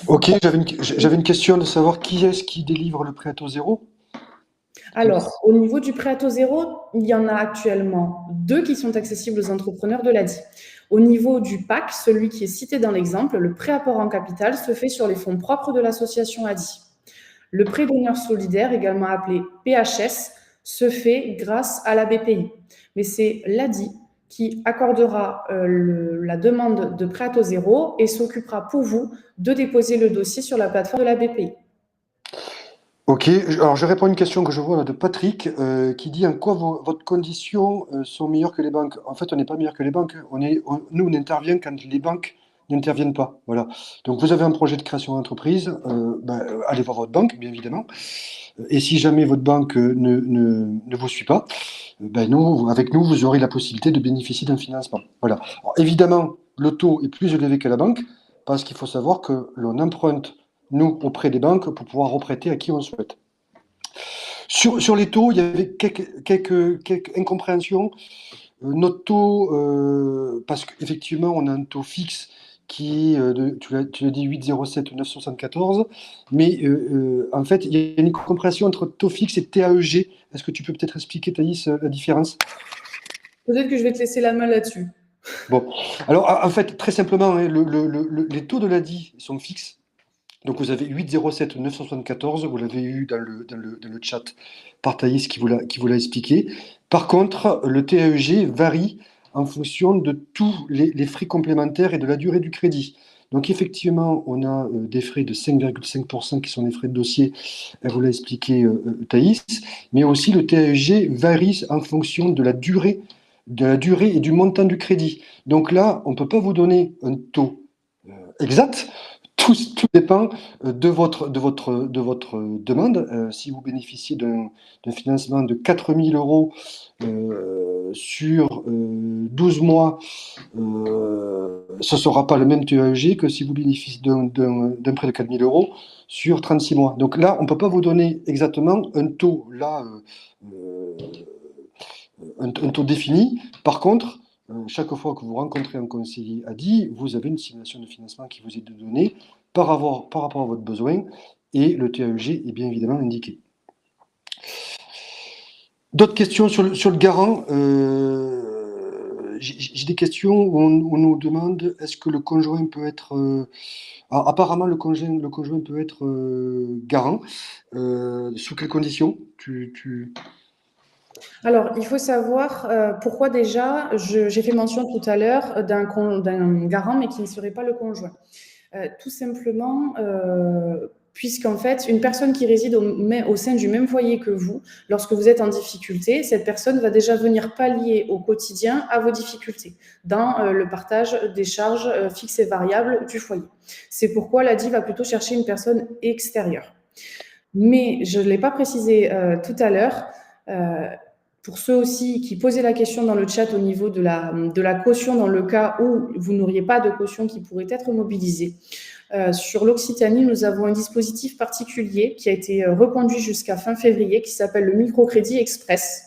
Ok, j'avais une question de savoir qui est-ce qui délivre le prêt à taux zéro? Alors, au niveau du prêt à taux zéro, il y en a actuellement 2 qui sont accessibles aux entrepreneurs de l'ADI. Au niveau du PAC, celui qui est cité dans l'exemple, le prêt apport en capital se fait sur les fonds propres de l'association ADI. Le prêt d'honneur solidaire, également appelé PHS, se fait grâce à la BPI. Mais c'est l'ADI qui accordera la demande de prêt à taux zéro et s'occupera pour vous de déposer le dossier sur la plateforme de la BPI. Ok, alors je réponds à une question que je vois là de Patrick qui dit en quoi votre conditions sont meilleures que les banques. En fait, on n'est pas meilleur que les banques. Nous, on intervient quand les banques n'interviennent pas. Voilà. Donc, vous avez un projet de création d'entreprise, allez voir votre banque, bien évidemment. Et si jamais votre banque ne vous suit pas, avec nous, vous aurez la possibilité de bénéficier d'un financement. Voilà. Alors, évidemment, le taux est plus élevé que la banque parce qu'il faut savoir que l'on emprunte nous, auprès des banques, pour pouvoir reprêter à qui on souhaite. Sur les taux, il y avait quelques incompréhensions. Notre taux, parce qu'effectivement, on a un taux fixe qui est, tu l'as dit, 8,07 ou 9,74, mais en fait, il y a une compréhension entre taux fixe et TAEG. Est-ce que tu peux peut-être expliquer, Thaïs, la différence? Peut-être que je vais te laisser la main là-dessus. Bon, alors en fait, très simplement, hein, les taux de l'ADI sont fixes. Donc vous avez 807 974, vous l'avez eu dans le chat par Thaïs qui vous l'a expliqué. Par contre, le TAEG varie en fonction de tous les frais complémentaires et de la durée du crédit. Donc effectivement, on a des frais de 5,5% qui sont des frais de dossier, elle vous l'a expliqué Thaïs, mais aussi le TAEG varie en fonction de la durée et du montant du crédit. Donc là, on ne peut pas vous donner un taux exact. Tout dépend de votre demande. Si vous bénéficiez d'un financement de 4 000 € sur 12 mois, ce ne sera pas le même TAEG que si vous bénéficiez d'un prêt de 4 000 € sur 36 mois. Donc là, on ne peut pas vous donner exactement un taux, un taux défini. Par contre, chaque fois que vous rencontrez un conseiller ADI, vous avez une simulation de financement qui vous est donnée par rapport à votre besoin et le TAEG est bien évidemment indiqué. D'autres questions sur le garant? J'ai des questions où on nous demande est-ce que le conjoint peut être... apparemment, le conjoint peut être garant. Sous quelles conditions Alors, il faut savoir pourquoi déjà, j'ai fait mention tout à l'heure d'un garant, mais qui ne serait pas le conjoint. Tout simplement, puisqu'en fait, une personne qui réside au sein du même foyer que vous, lorsque vous êtes en difficulté, cette personne va déjà venir pallier au quotidien à vos difficultés dans le partage des charges fixes et variables du foyer. C'est pourquoi l'ADI va plutôt chercher une personne extérieure. Mais je ne l'ai pas précisé tout à l'heure, pour ceux aussi qui posaient la question dans le chat au niveau de la caution dans le cas où vous n'auriez pas de caution qui pourrait être mobilisée. Sur l'Occitanie, nous avons un dispositif particulier qui a été reconduit jusqu'à fin février qui s'appelle le microcrédit express,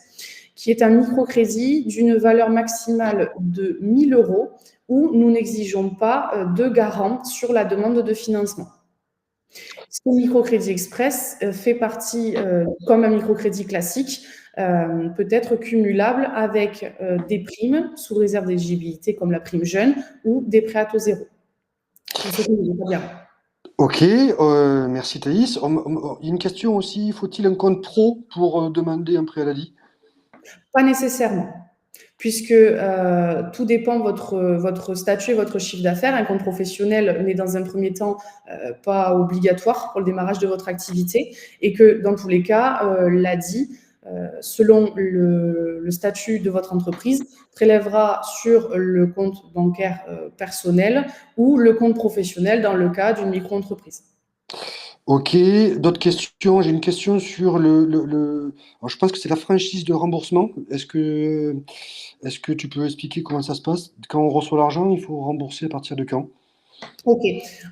qui est un microcrédit d'une valeur maximale de 1 000 € où nous n'exigeons pas de garant sur la demande de financement. Ce microcrédit express fait partie, comme un microcrédit classique, peut être cumulable avec des primes sous réserve d'éligibilité comme la prime jeune ou des prêts à taux zéro. Ok, merci Thaïs. Il y a une question aussi, faut-il un compte pro pour demander un prêt à l'ADI? Pas nécessairement, puisque tout dépend votre statut et votre chiffre d'affaires. Un compte professionnel n'est dans un premier temps pas obligatoire pour le démarrage de votre activité et que dans tous les cas, l'ADI, selon le statut de votre entreprise, prélèvera sur le compte bancaire personnel ou le compte professionnel dans le cas d'une micro-entreprise. Ok, d'autres questions? J'ai une question sur Alors, je pense que c'est la franchise de remboursement. Est-ce que tu peux expliquer comment ça se passe? Quand on reçoit l'argent, il faut rembourser à partir de quand? Ok,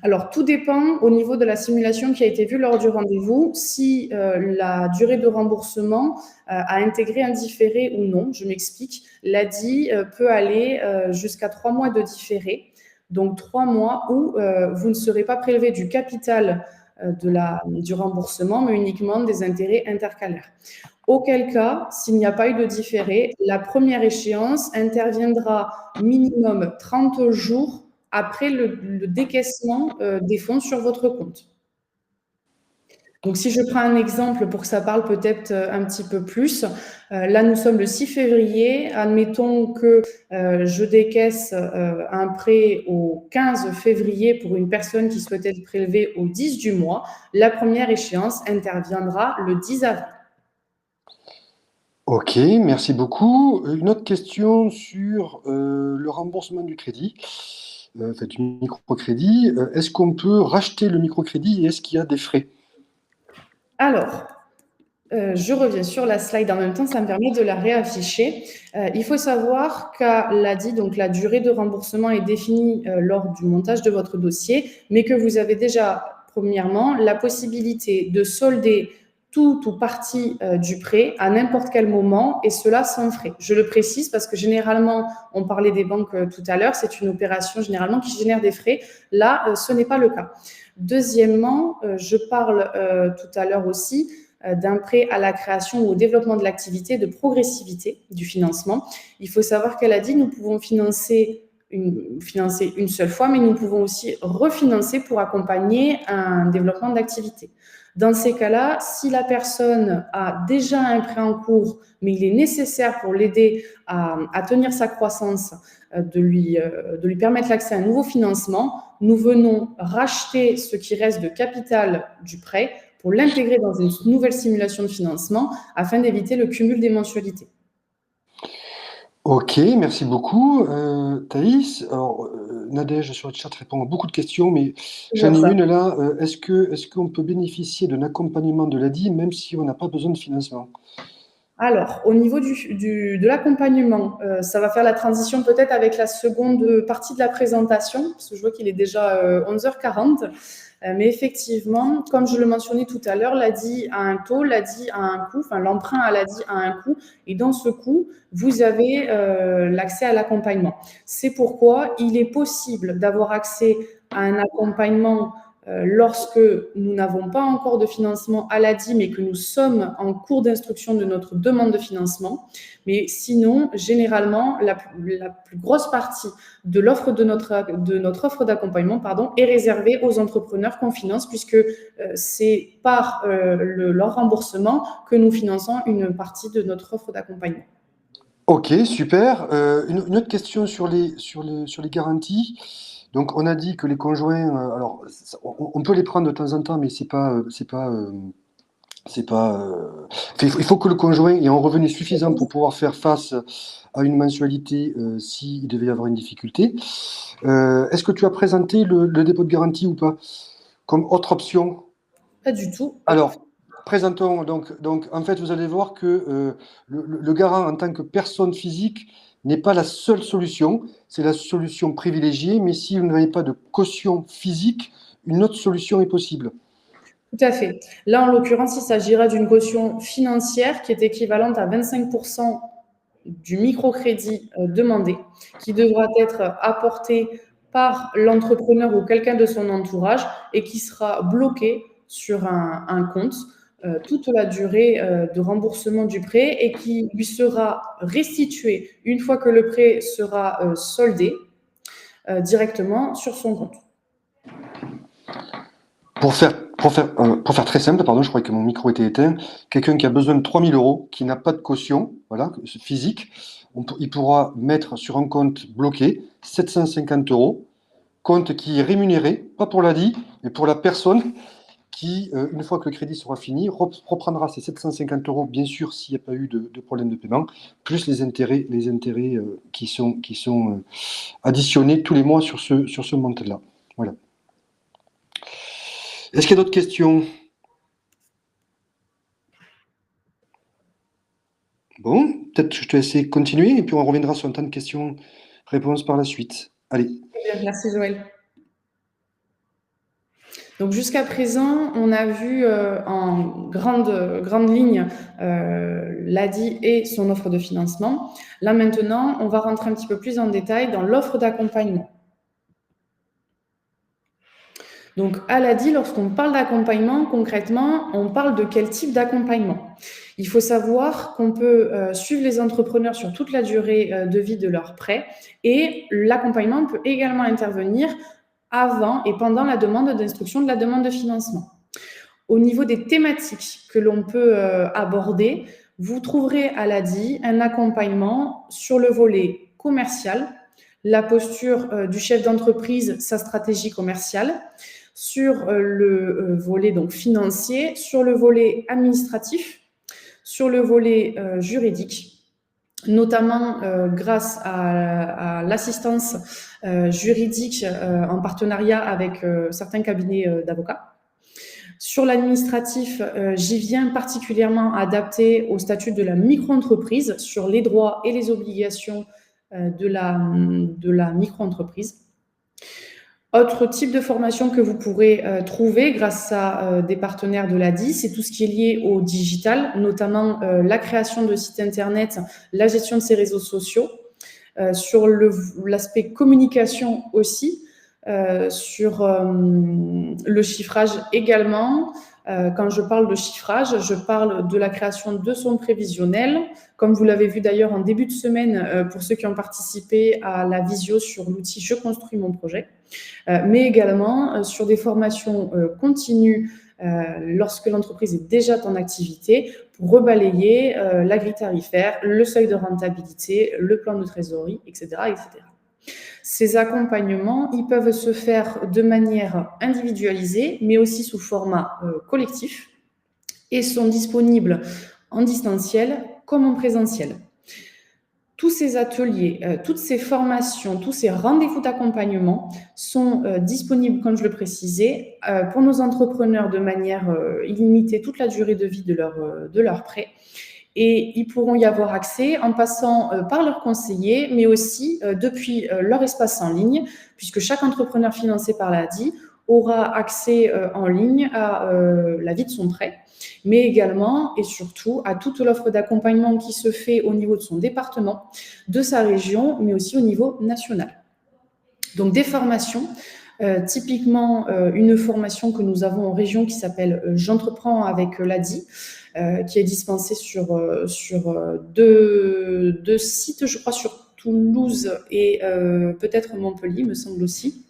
alors tout dépend au niveau de la simulation qui a été vue lors du rendez-vous, si la durée de remboursement a intégré un différé ou non. Je m'explique, l'ADI peut aller jusqu'à 3 mois de différé, donc 3 mois où vous ne serez pas prélevé du capital du remboursement, mais uniquement des intérêts intercalaires. Auquel cas, s'il n'y a pas eu de différé, la première échéance interviendra minimum 30 jours après le décaissement des fonds sur votre compte. Donc, si je prends un exemple pour que ça parle peut-être un petit peu plus, là, nous sommes le 6 février. Admettons que je décaisse un prêt au 15 février pour une personne qui souhaite être prélevée au 10 du mois. La première échéance interviendra le 10 avril. Ok, merci beaucoup. Une autre question sur le remboursement du crédit, du microcrédit. Est-ce qu'on peut racheter le microcrédit et est-ce qu'il y a des frais? Alors, je reviens sur la slide en même temps, ça me permet de la réafficher. Il faut savoir qu'à l'ADI, donc la durée de remboursement est définie lors du montage de votre dossier, mais que vous avez déjà, premièrement, la possibilité de solder tout ou partie du prêt à n'importe quel moment, et cela sans frais. Je le précise parce que généralement, on parlait des banques tout à l'heure, c'est une opération généralement qui génère des frais. Là, ce n'est pas le cas. Deuxièmement, je parle tout à l'heure aussi d'un prêt à la création ou au développement de l'activité, de progressivité du financement. Il faut savoir qu'elle a dit nous pouvons financer une seule fois, mais nous pouvons aussi refinancer pour accompagner un développement d'activité. Dans ces cas-là, si la personne a déjà un prêt en cours, mais il est nécessaire pour l'aider à tenir sa croissance, de lui permettre l'accès à un nouveau financement, nous venons racheter ce qui reste de capital du prêt pour l'intégrer dans une nouvelle simulation de financement afin d'éviter le cumul des mensualités. Ok, merci beaucoup, Thaïs. Alors, Nadège sur le chat répond à beaucoup de questions, mais j'en ai une là. Est-ce qu'on peut bénéficier d'un accompagnement de l'ADI même si on n'a pas besoin de financement? Alors, au niveau de l'accompagnement, ça va faire la transition peut-être avec la seconde partie de la présentation, parce que je vois qu'il est déjà 11h40. Mais effectivement, comme je le mentionnais tout à l'heure, l'ADI a un taux, l'ADI a un coût, enfin l'emprunt à l'ADI a un coût, et dans ce coût, vous avez l'accès à l'accompagnement. C'est pourquoi il est possible d'avoir accès à un accompagnement lorsque nous n'avons pas encore de financement à l'ADI, mais que nous sommes en cours d'instruction de notre demande de financement. Mais sinon, généralement, la plus grosse partie de l'offre de notre offre d'accompagnement, est réservée aux entrepreneurs qu'on finance, puisque c'est par leur remboursement que nous finançons une partie de notre offre d'accompagnement. Ok, super. Une autre question sur les garanties. Donc, on a dit que les conjoints, alors, on peut les prendre de temps en temps, mais il faut que le conjoint ait un revenu suffisant pour pouvoir faire face à une mensualité s'il devait y avoir une difficulté. Est-ce que tu as présenté le dépôt de garantie ou pas comme autre option? Pas du tout. Alors, présentons donc, en fait, vous allez voir que le garant en tant que personne physique n'est pas la seule solution, c'est la solution privilégiée, mais si vous n'avez pas de caution physique, une autre solution est possible. Tout à fait. Là, en l'occurrence, il s'agira d'une caution financière qui est équivalente à 25% du microcrédit demandé, qui devra être apporté par l'entrepreneur ou quelqu'un de son entourage et qui sera bloqué sur un compte toute la durée de remboursement du prêt et qui lui sera restitué une fois que le prêt sera soldé directement sur son compte. Pour faire très simple, pardon, je croyais que mon micro était éteint, quelqu'un qui a besoin de 3 000 euros, qui n'a pas de caution, voilà, physique, il pourra mettre sur un compte bloqué 750 euros, compte qui est rémunéré, pas pour l'ADI, mais pour la personne qui, une fois que le crédit sera fini, reprendra ces 750 euros, bien sûr, s'il n'y a pas eu de problème de paiement, plus les intérêts qui sont additionnés tous les mois sur ce montant-là. Voilà. Est-ce qu'il y a d'autres questions? Bon, peut-être que je te laisse continuer et puis on reviendra sur un temps de questions-réponses par la suite. Allez. Merci Joël. Donc jusqu'à présent, on a vu en grande ligne l'ADI et son offre de financement. Là maintenant, on va rentrer un petit peu plus en détail dans l'offre d'accompagnement. Donc, à l'ADI, lorsqu'on parle d'accompagnement, concrètement, on parle de quel type d'accompagnement? Il faut savoir qu'on peut suivre les entrepreneurs sur toute la durée de vie de leur prêt et l'accompagnement peut également intervenir avant et pendant la demande d'instruction de la demande de financement. Au niveau des thématiques que l'on peut aborder, vous trouverez à l'ADI un accompagnement sur le volet commercial, la posture du chef d'entreprise, sa stratégie commerciale, sur le volet donc financier, sur le volet administratif, sur le volet juridique, notamment grâce à l'assistance juridique en partenariat avec certains cabinets d'avocats. Sur l'administratif, j'y viens particulièrement adapté au statut de la micro-entreprise sur les droits et les obligations de la micro-entreprise. Autre type de formation que vous pourrez trouver grâce à des partenaires de l'ADI, c'est tout ce qui est lié au digital, notamment la création de sites internet, la gestion de ses réseaux sociaux, sur l'aspect communication aussi, sur le chiffrage également. Quand je parle de chiffrage, je parle de la création de son prévisionnel, comme vous l'avez vu d'ailleurs en début de semaine pour ceux qui ont participé à la visio sur l'outil Je construis mon projet, mais également sur des formations continues lorsque l'entreprise est déjà en activité pour rebalayer la grille tarifaire, le seuil de rentabilité, le plan de trésorerie, etc., etc. Ces accompagnements, ils peuvent se faire de manière individualisée, mais aussi sous format collectif et sont disponibles en distanciel comme en présentiel. Tous ces ateliers, toutes ces formations, tous ces rendez-vous d'accompagnement sont disponibles, comme je le précisais, pour nos entrepreneurs de manière illimitée toute la durée de vie de leur prêt. Et ils pourront y avoir accès en passant par leurs conseillers, mais aussi depuis leur espace en ligne, puisque chaque entrepreneur financé par l'ADI aura accès en ligne à la vie de son prêt, mais également et surtout à toute l'offre d'accompagnement qui se fait au niveau de son département, de sa région, mais aussi au niveau national. Donc des formations, typiquement une formation que nous avons en région qui s'appelle J'entreprends avec l'ADI, qui est dispensée sur deux sites, je crois, sur Toulouse et peut-être Montpellier, me semble aussi,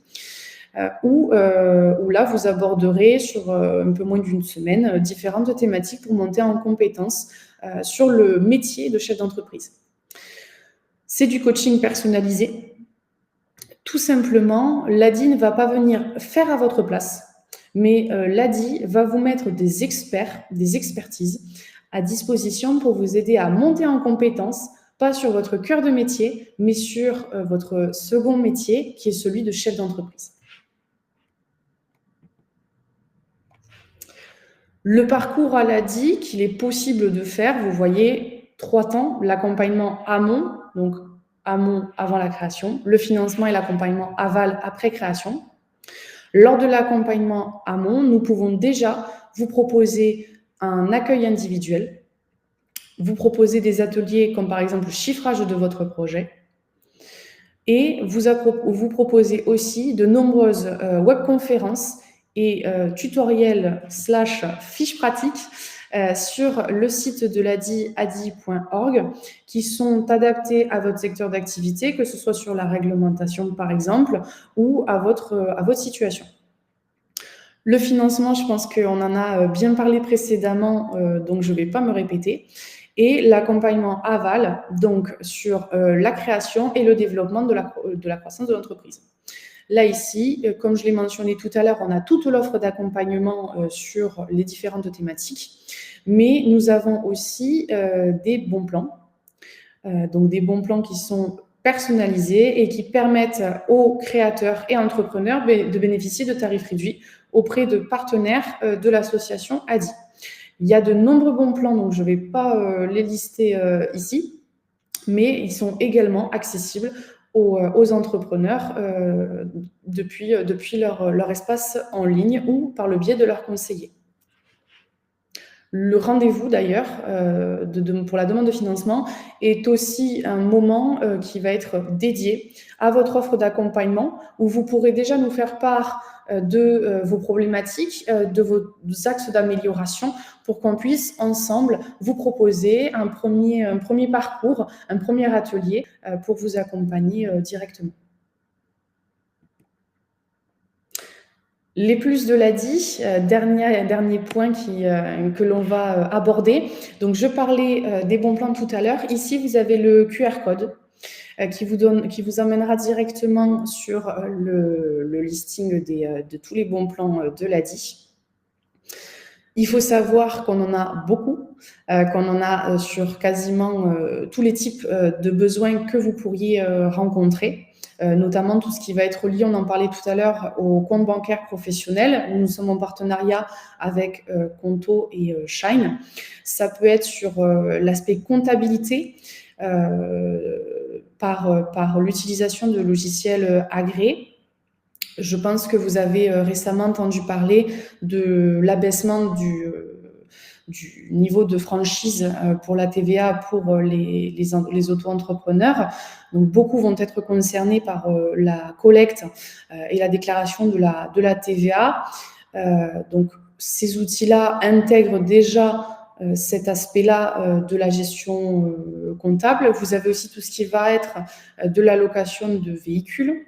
où là, vous aborderez sur un peu moins d'une semaine différentes thématiques pour monter en compétences sur le métier de chef d'entreprise. C'est du coaching personnalisé. Tout simplement, l'ADI ne va pas venir faire à votre place, mais l'ADI va vous mettre des experts, des expertises à disposition pour vous aider à monter en compétences, pas sur votre cœur de métier, mais sur votre second métier, qui est celui de chef d'entreprise. Le parcours à l'ADI qu'il est possible de faire, vous voyez 3 temps, l'accompagnement amont, donc amont avant la création, le financement et l'accompagnement aval après création. Lors de l'accompagnement amont, nous pouvons déjà vous proposer un accueil individuel, vous proposer des ateliers comme par exemple le chiffrage de votre projet et vous proposer aussi de nombreuses webconférences et tutoriels / fiches pratiques sur le site de l'ADI, adi.org, qui sont adaptés à votre secteur d'activité, que ce soit sur la réglementation par exemple, ou à votre situation. Le financement, je pense qu'on en a bien parlé précédemment, donc je ne vais pas me répéter. Et l'accompagnement aval, donc sur la création et le développement de la croissance de l'entreprise. Là, ici, comme je l'ai mentionné tout à l'heure, on a toute l'offre d'accompagnement sur les différentes thématiques, mais nous avons aussi des bons plans, donc des bons plans qui sont personnalisés et qui permettent aux créateurs et entrepreneurs de bénéficier de tarifs réduits auprès de partenaires de l'association ADI. Il y a de nombreux bons plans, donc je ne vais pas les lister ici, mais ils sont également accessibles aux entrepreneurs depuis leur espace en ligne ou par le biais de leurs conseillers. Le rendez-vous d'ailleurs pour la demande de financement est aussi un moment qui va être dédié à votre offre d'accompagnement où vous pourrez déjà nous faire part de vos problématiques, de vos axes d'amélioration pour qu'on puisse ensemble vous proposer un premier parcours, un premier atelier pour vous accompagner directement. Les plus de l'ADI, dernier point que l'on va aborder. Donc, je parlais des bons plans tout à l'heure. Ici, vous avez le QR code qui vous emmènera directement sur le listing de tous les bons plans de l'ADI. Il faut savoir qu'on en a beaucoup, qu'on en a sur quasiment tous les types de besoins que vous pourriez rencontrer. Notamment tout ce qui va être lié, on en parlait tout à l'heure, au compte bancaire professionnel. Nous sommes en partenariat avec Conto et Shine. Ça peut être sur l'aspect comptabilité par l'utilisation de logiciels agréés. Je pense que vous avez récemment entendu parler de l'abaissement du niveau de franchise pour la TVA pour les auto-entrepreneurs. Donc, beaucoup vont être concernés par la collecte et la déclaration de la TVA. Donc, ces outils-là intègrent déjà cet aspect-là de la gestion comptable. Vous avez aussi tout ce qui va être de la location de véhicules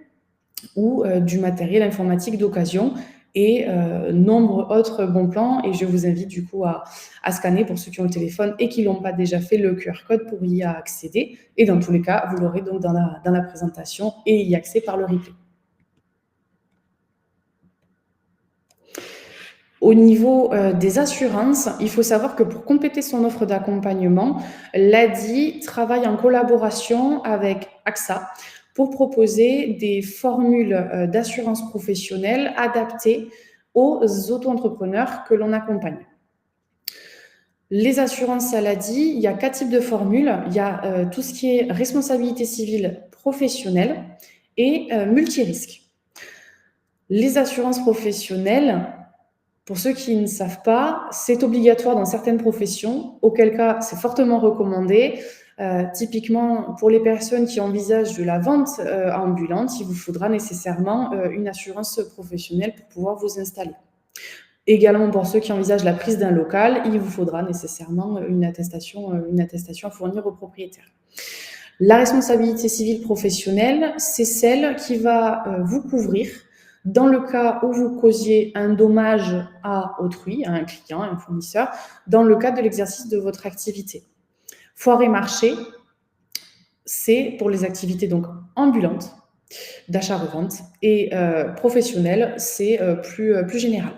ou du matériel informatique d'occasion et nombre autres bons plans. Et je vous invite du coup à scanner pour ceux qui ont le téléphone et qui ne l'ont pas déjà fait le QR code pour y accéder. Et dans tous les cas, vous l'aurez donc dans la présentation et y accès par le replay. Au niveau des assurances, il faut savoir que pour compléter son offre d'accompagnement, l'ADI travaille en collaboration avec AXA pour proposer des formules d'assurance professionnelle adaptées aux auto-entrepreneurs que l'on accompagne. Les assurances à l'ADI, il y a 4 types de formules. Il y a tout ce qui est responsabilité civile professionnelle et multirisque. Les assurances professionnelles, pour ceux qui ne savent pas, c'est obligatoire dans certaines professions, auquel cas c'est fortement recommandé. Typiquement, pour les personnes qui envisagent de la vente ambulante, il vous faudra nécessairement une assurance professionnelle pour pouvoir vous installer. Également, pour ceux qui envisagent la prise d'un local, il vous faudra nécessairement une attestation à fournir au propriétaire. La responsabilité civile professionnelle, c'est celle qui va vous couvrir dans le cas où vous causiez un dommage à autrui, à un client, à un fournisseur, dans le cadre de l'exercice de votre activité. Foire et marché, c'est pour les activités donc ambulantes, d'achat-revente, et professionnelles, c'est plus général.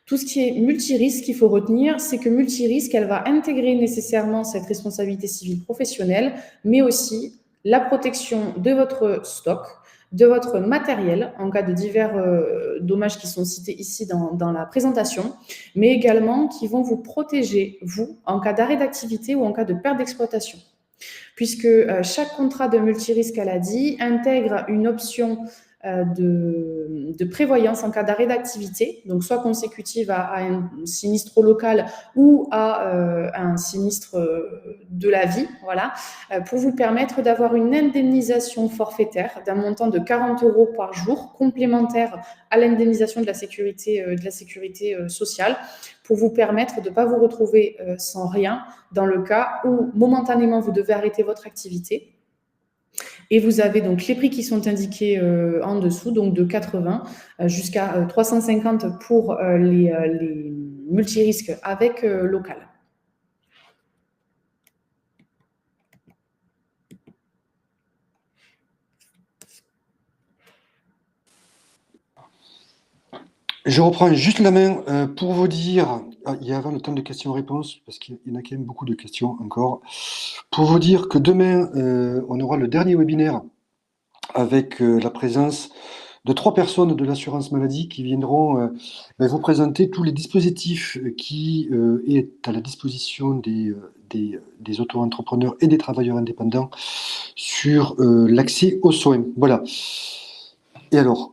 Tout ce qui est multirisque, qu'il faut retenir, c'est que multirisque, elle va intégrer nécessairement cette responsabilité civile professionnelle, mais aussi la protection de votre stock, de votre matériel en cas de divers dommages qui sont cités ici dans la présentation, mais également qui vont vous protéger, vous, en cas d'arrêt d'activité ou en cas de perte d'exploitation. Puisque chaque contrat de multirisque à l'ADI intègre une option de prévoyance en cas d'arrêt d'activité, donc soit consécutive à un sinistre local ou à un sinistre de la vie, voilà, pour vous permettre d'avoir une indemnisation forfaitaire d'un montant de 40 € par jour, complémentaire à l'indemnisation de la sécurité sociale, pour vous permettre de ne pas vous retrouver sans rien dans le cas où momentanément vous devez arrêter votre activité. Et vous avez donc les prix qui sont indiqués en dessous, donc de 80 jusqu'à 350 pour les multirisques avec local. Je reprends juste la main pour vous dire, il y a avant le temps de questions-réponses, parce qu'il y en a quand même beaucoup de questions encore, pour vous dire que demain, on aura le dernier webinaire avec la présence de 3 personnes de l'assurance maladie qui viendront vous présenter tous les dispositifs qui est à la disposition des auto-entrepreneurs et des travailleurs indépendants sur l'accès aux soins. Voilà. Et alors,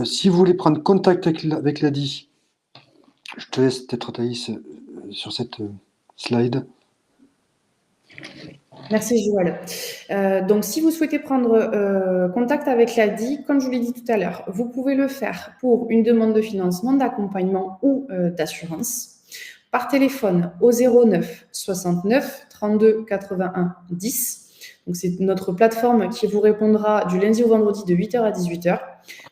si vous voulez prendre contact avec l'ADI, je te laisse peut-être Thaïs sur cette slide. Merci Joël. Donc, si vous souhaitez prendre contact avec l'ADI, comme je vous l'ai dit tout à l'heure, vous pouvez le faire pour une demande de financement, d'accompagnement ou d'assurance par téléphone au 09 69 32 81 10. Donc, c'est notre plateforme qui vous répondra du lundi au vendredi de 8h à 18h.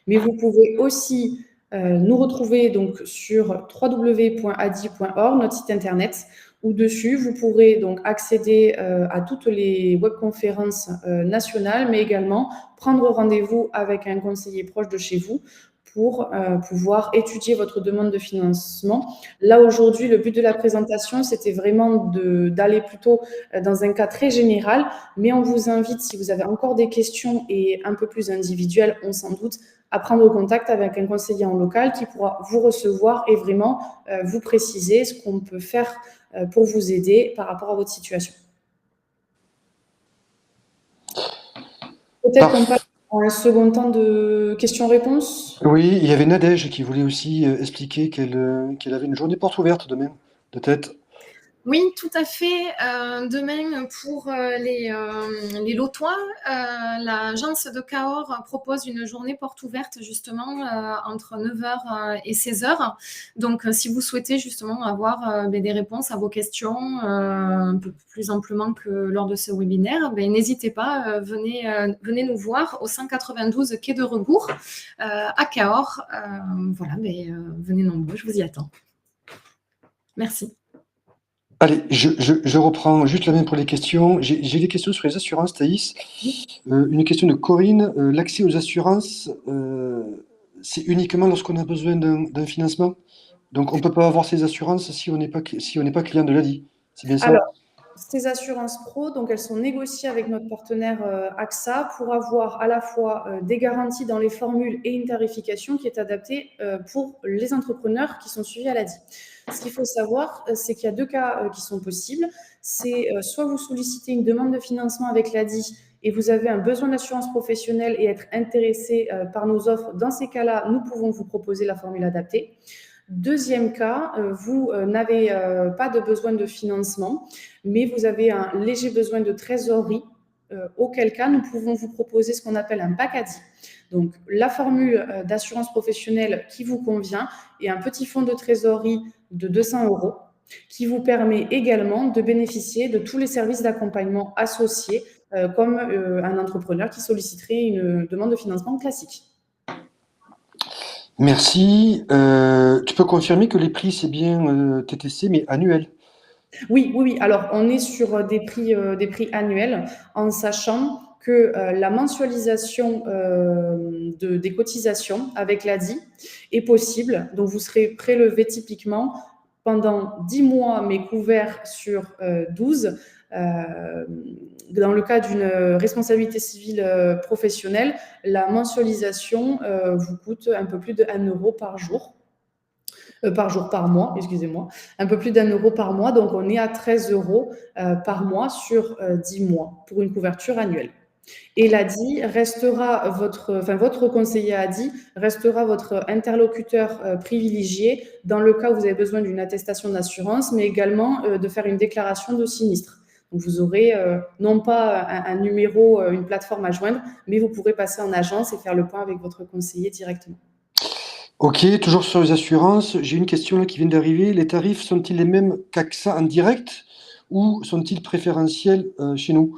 Mais vous pouvez aussi nous retrouver donc sur www.adi.org, notre site internet, où dessus, vous pourrez donc accéder à toutes les webconférences nationales, mais également prendre rendez-vous avec un conseiller proche de chez vous pour pouvoir étudier votre demande de financement. Là, aujourd'hui, le but de la présentation, c'était vraiment d'aller plutôt dans un cas très général, mais on vous invite, si vous avez encore des questions et un peu plus individuelles, on s'en doute, à prendre contact avec un conseiller en local qui pourra vous recevoir et vraiment vous préciser ce qu'on peut faire pour vous aider par rapport à votre situation. Peut-être qu'on passe à un second temps de questions-réponses. Oui, il y avait Nadège qui voulait aussi expliquer qu'elle avait une journée porte ouverte demain, de tête. Oui, tout à fait. De même pour les Lotois, l'agence de Cahors propose une journée porte ouverte justement entre 9h et 16h. Donc, si vous souhaitez justement avoir des réponses à vos questions un peu plus amplement que lors de ce webinaire, n'hésitez pas, venez nous voir au 192 quai de Rebourg à Cahors. Voilà, venez nombreux, je vous y attends. Merci. Allez, je reprends juste la main pour les questions. J'ai des questions sur les assurances, Thaïs. Une question de Corinne. L'accès aux assurances, c'est uniquement lorsqu'on a besoin d'un financement? Donc on ne peut pas avoir ces assurances si on n'est pas client de l'ADI. C'est bien ça? Alors, ces assurances pro, donc elles sont négociées avec notre partenaire AXA pour avoir à la fois des garanties dans les formules et une tarification qui est adaptée pour les entrepreneurs qui sont suivis à l'ADI. Ce qu'il faut savoir, c'est qu'il y a deux cas qui sont possibles. C'est soit vous sollicitez une demande de financement avec l'ADI et vous avez un besoin d'assurance professionnelle et être intéressé par nos offres. Dans ces cas-là, nous pouvons vous proposer la formule adaptée. Deuxième cas, vous n'avez pas de besoin de financement, mais vous avez un léger besoin de trésorerie, auquel cas nous pouvons vous proposer ce qu'on appelle un pack ADI. Donc, la formule d'assurance professionnelle qui vous convient et un petit fonds de trésorerie de 200 € qui vous permet également de bénéficier de tous les services d'accompagnement associés, comme un entrepreneur qui solliciterait une demande de financement classique. Merci. Tu peux confirmer que les prix, c'est bien TTC, mais annuel? Oui. Alors, on est sur des prix annuels, en sachant que la mensualisation des cotisations avec l'ADI est possible. Donc, vous serez prélevé typiquement pendant 10 mois, mais couvert sur 12. Dans le cas d'une responsabilité civile professionnelle, la mensualisation vous coûte un peu plus de 1 € par jour. Par mois, excusez-moi, un peu plus d'1 € par mois. Donc, on est à 13 € par mois sur 10 mois pour une couverture annuelle. Et l'ADI restera votre conseiller ADI restera votre interlocuteur privilégié dans le cas où vous avez besoin d'une attestation d'assurance, mais également de faire une déclaration de sinistre. Donc, vous aurez non pas un numéro, une plateforme à joindre, mais vous pourrez passer en agence et faire le point avec votre conseiller directement. Ok, toujours sur les assurances, j'ai une question là qui vient d'arriver. Les tarifs sont-ils les mêmes qu'AXA en direct ou sont-ils préférentiels chez nous?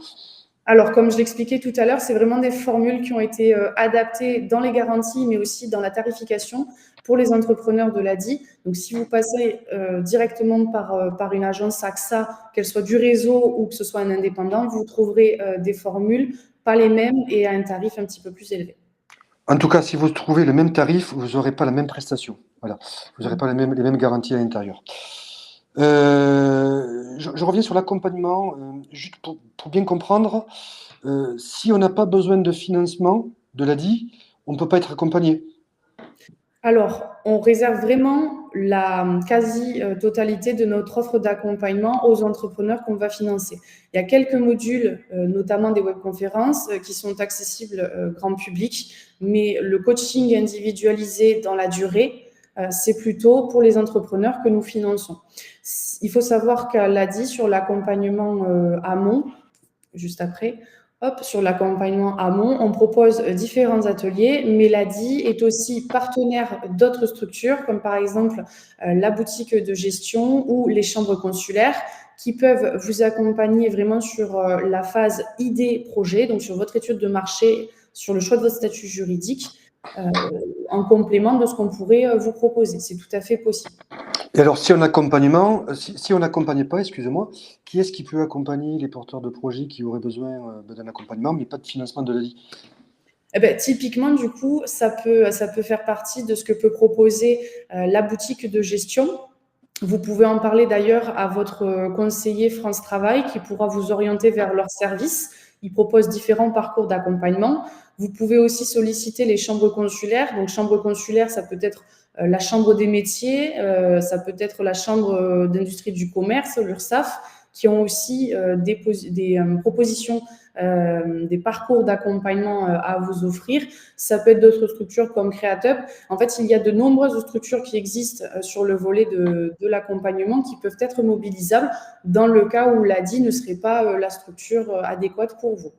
Alors, comme je l'expliquais tout à l'heure, c'est vraiment des formules qui ont été adaptées dans les garanties, mais aussi dans la tarification pour les entrepreneurs de l'ADI. Donc, si vous passez directement par une agence AXA, qu'elle soit du réseau ou que ce soit un indépendant, vous trouverez des formules pas les mêmes et à un tarif un petit peu plus élevé. En tout cas, si vous trouvez le même tarif, vous n'aurez pas la même prestation. Voilà, vous n'aurez pas les mêmes garanties à l'intérieur. Je reviens sur l'accompagnement, juste pour bien comprendre. Si on n'a pas besoin de financement de l'ADI, on ne peut pas être accompagné. Alors, on réserve vraiment la quasi-totalité de notre offre d'accompagnement aux entrepreneurs qu'on va financer. Il y a quelques modules, notamment des webconférences, qui sont accessibles grand public, mais le coaching individualisé dans la durée, c'est plutôt pour les entrepreneurs que nous finançons. Il faut savoir qu'à l'ADI, sur l'accompagnement amont, juste après. Hop, sur l'accompagnement amont, on propose différents ateliers. Mélodie est aussi partenaire d'autres structures, comme par exemple la boutique de gestion ou les chambres consulaires, qui peuvent vous accompagner vraiment sur la phase idée-projet, donc sur votre étude de marché, sur le choix de votre statut juridique, en complément de ce qu'on pourrait vous proposer. C'est tout à fait possible. Et alors, si on n'accompagne pas, excusez-moi, qui est-ce qui peut accompagner les porteurs de projets qui auraient besoin d'un accompagnement, mais pas de financement de l'ADI? Eh ben, typiquement, du coup, ça peut faire partie de ce que peut proposer la boutique de gestion. Vous pouvez en parler d'ailleurs à votre conseiller France Travail qui pourra vous orienter vers leur service. Ils proposent différents parcours d'accompagnement. Vous pouvez aussi solliciter les chambres consulaires. Donc, chambre consulaire, ça peut être la chambre des métiers, ça peut être la chambre d'industrie du commerce, l'URSSAF, qui ont aussi des propositions, des parcours d'accompagnement à vous offrir. Ça peut être d'autres structures comme Creatup. En fait, il y a de nombreuses structures qui existent sur le volet de l'accompagnement qui peuvent être mobilisables dans le cas où l'ADI ne serait pas la structure adéquate pour vous.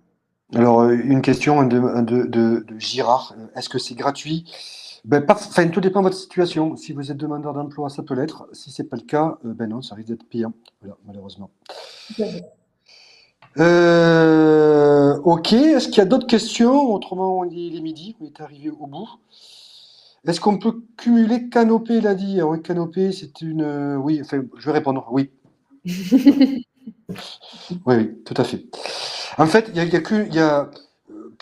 Alors, une question de Girard. Est-ce que c'est gratuit? Enfin, tout dépend de votre situation. Si vous êtes demandeur d'emploi, ça peut l'être. Si ce n'est pas le cas, non, ça risque d'être payant. Voilà, malheureusement. Ok, est-ce qu'il y a d'autres questions? Autrement, il est midi, on est arrivé au bout. Est-ce qu'on peut cumuler Canopé, il a dit? Oui, Canopé, c'est une... Oui, enfin, je vais répondre, oui. Oui, tout à fait. En fait,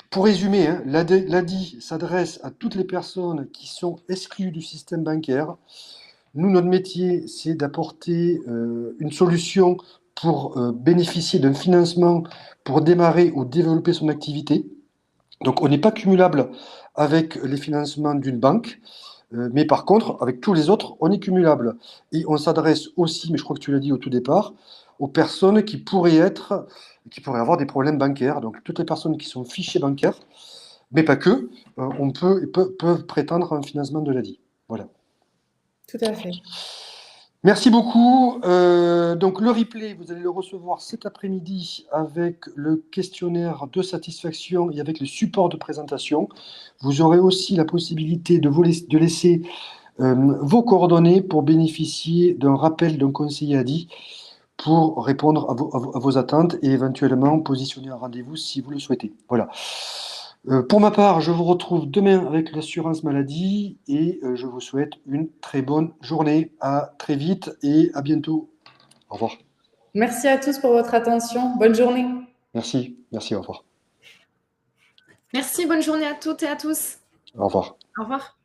pour résumer, hein, l'ADI s'adresse à toutes les personnes qui sont exclues du système bancaire. Nous, notre métier, c'est d'apporter une solution pour bénéficier d'un financement pour démarrer ou développer son activité. Donc, on n'est pas cumulable avec les financements d'une banque, mais par contre, avec tous les autres, on est cumulable. Et on s'adresse aussi, mais je crois que tu l'as dit au tout départ, aux personnes qui pourraient avoir des problèmes bancaires. Donc, toutes les personnes qui sont fichées bancaires, mais pas que, peuvent prétendre à un financement de l'ADI. Voilà. Tout à fait. Merci beaucoup. Donc le replay, vous allez le recevoir cet après-midi avec le questionnaire de satisfaction et avec le support de présentation. Vous aurez aussi la possibilité de laisser vos coordonnées pour bénéficier d'un rappel d'un conseiller ADI pour répondre à vos attentes et éventuellement positionner un rendez-vous si vous le souhaitez. Voilà. Pour ma part, je vous retrouve demain avec l'assurance maladie et je vous souhaite une très bonne journée. À très vite et à bientôt. Au revoir. Merci à tous pour votre attention. Bonne journée. Merci, au revoir. Merci, bonne journée à toutes et à tous. Au revoir. Au revoir.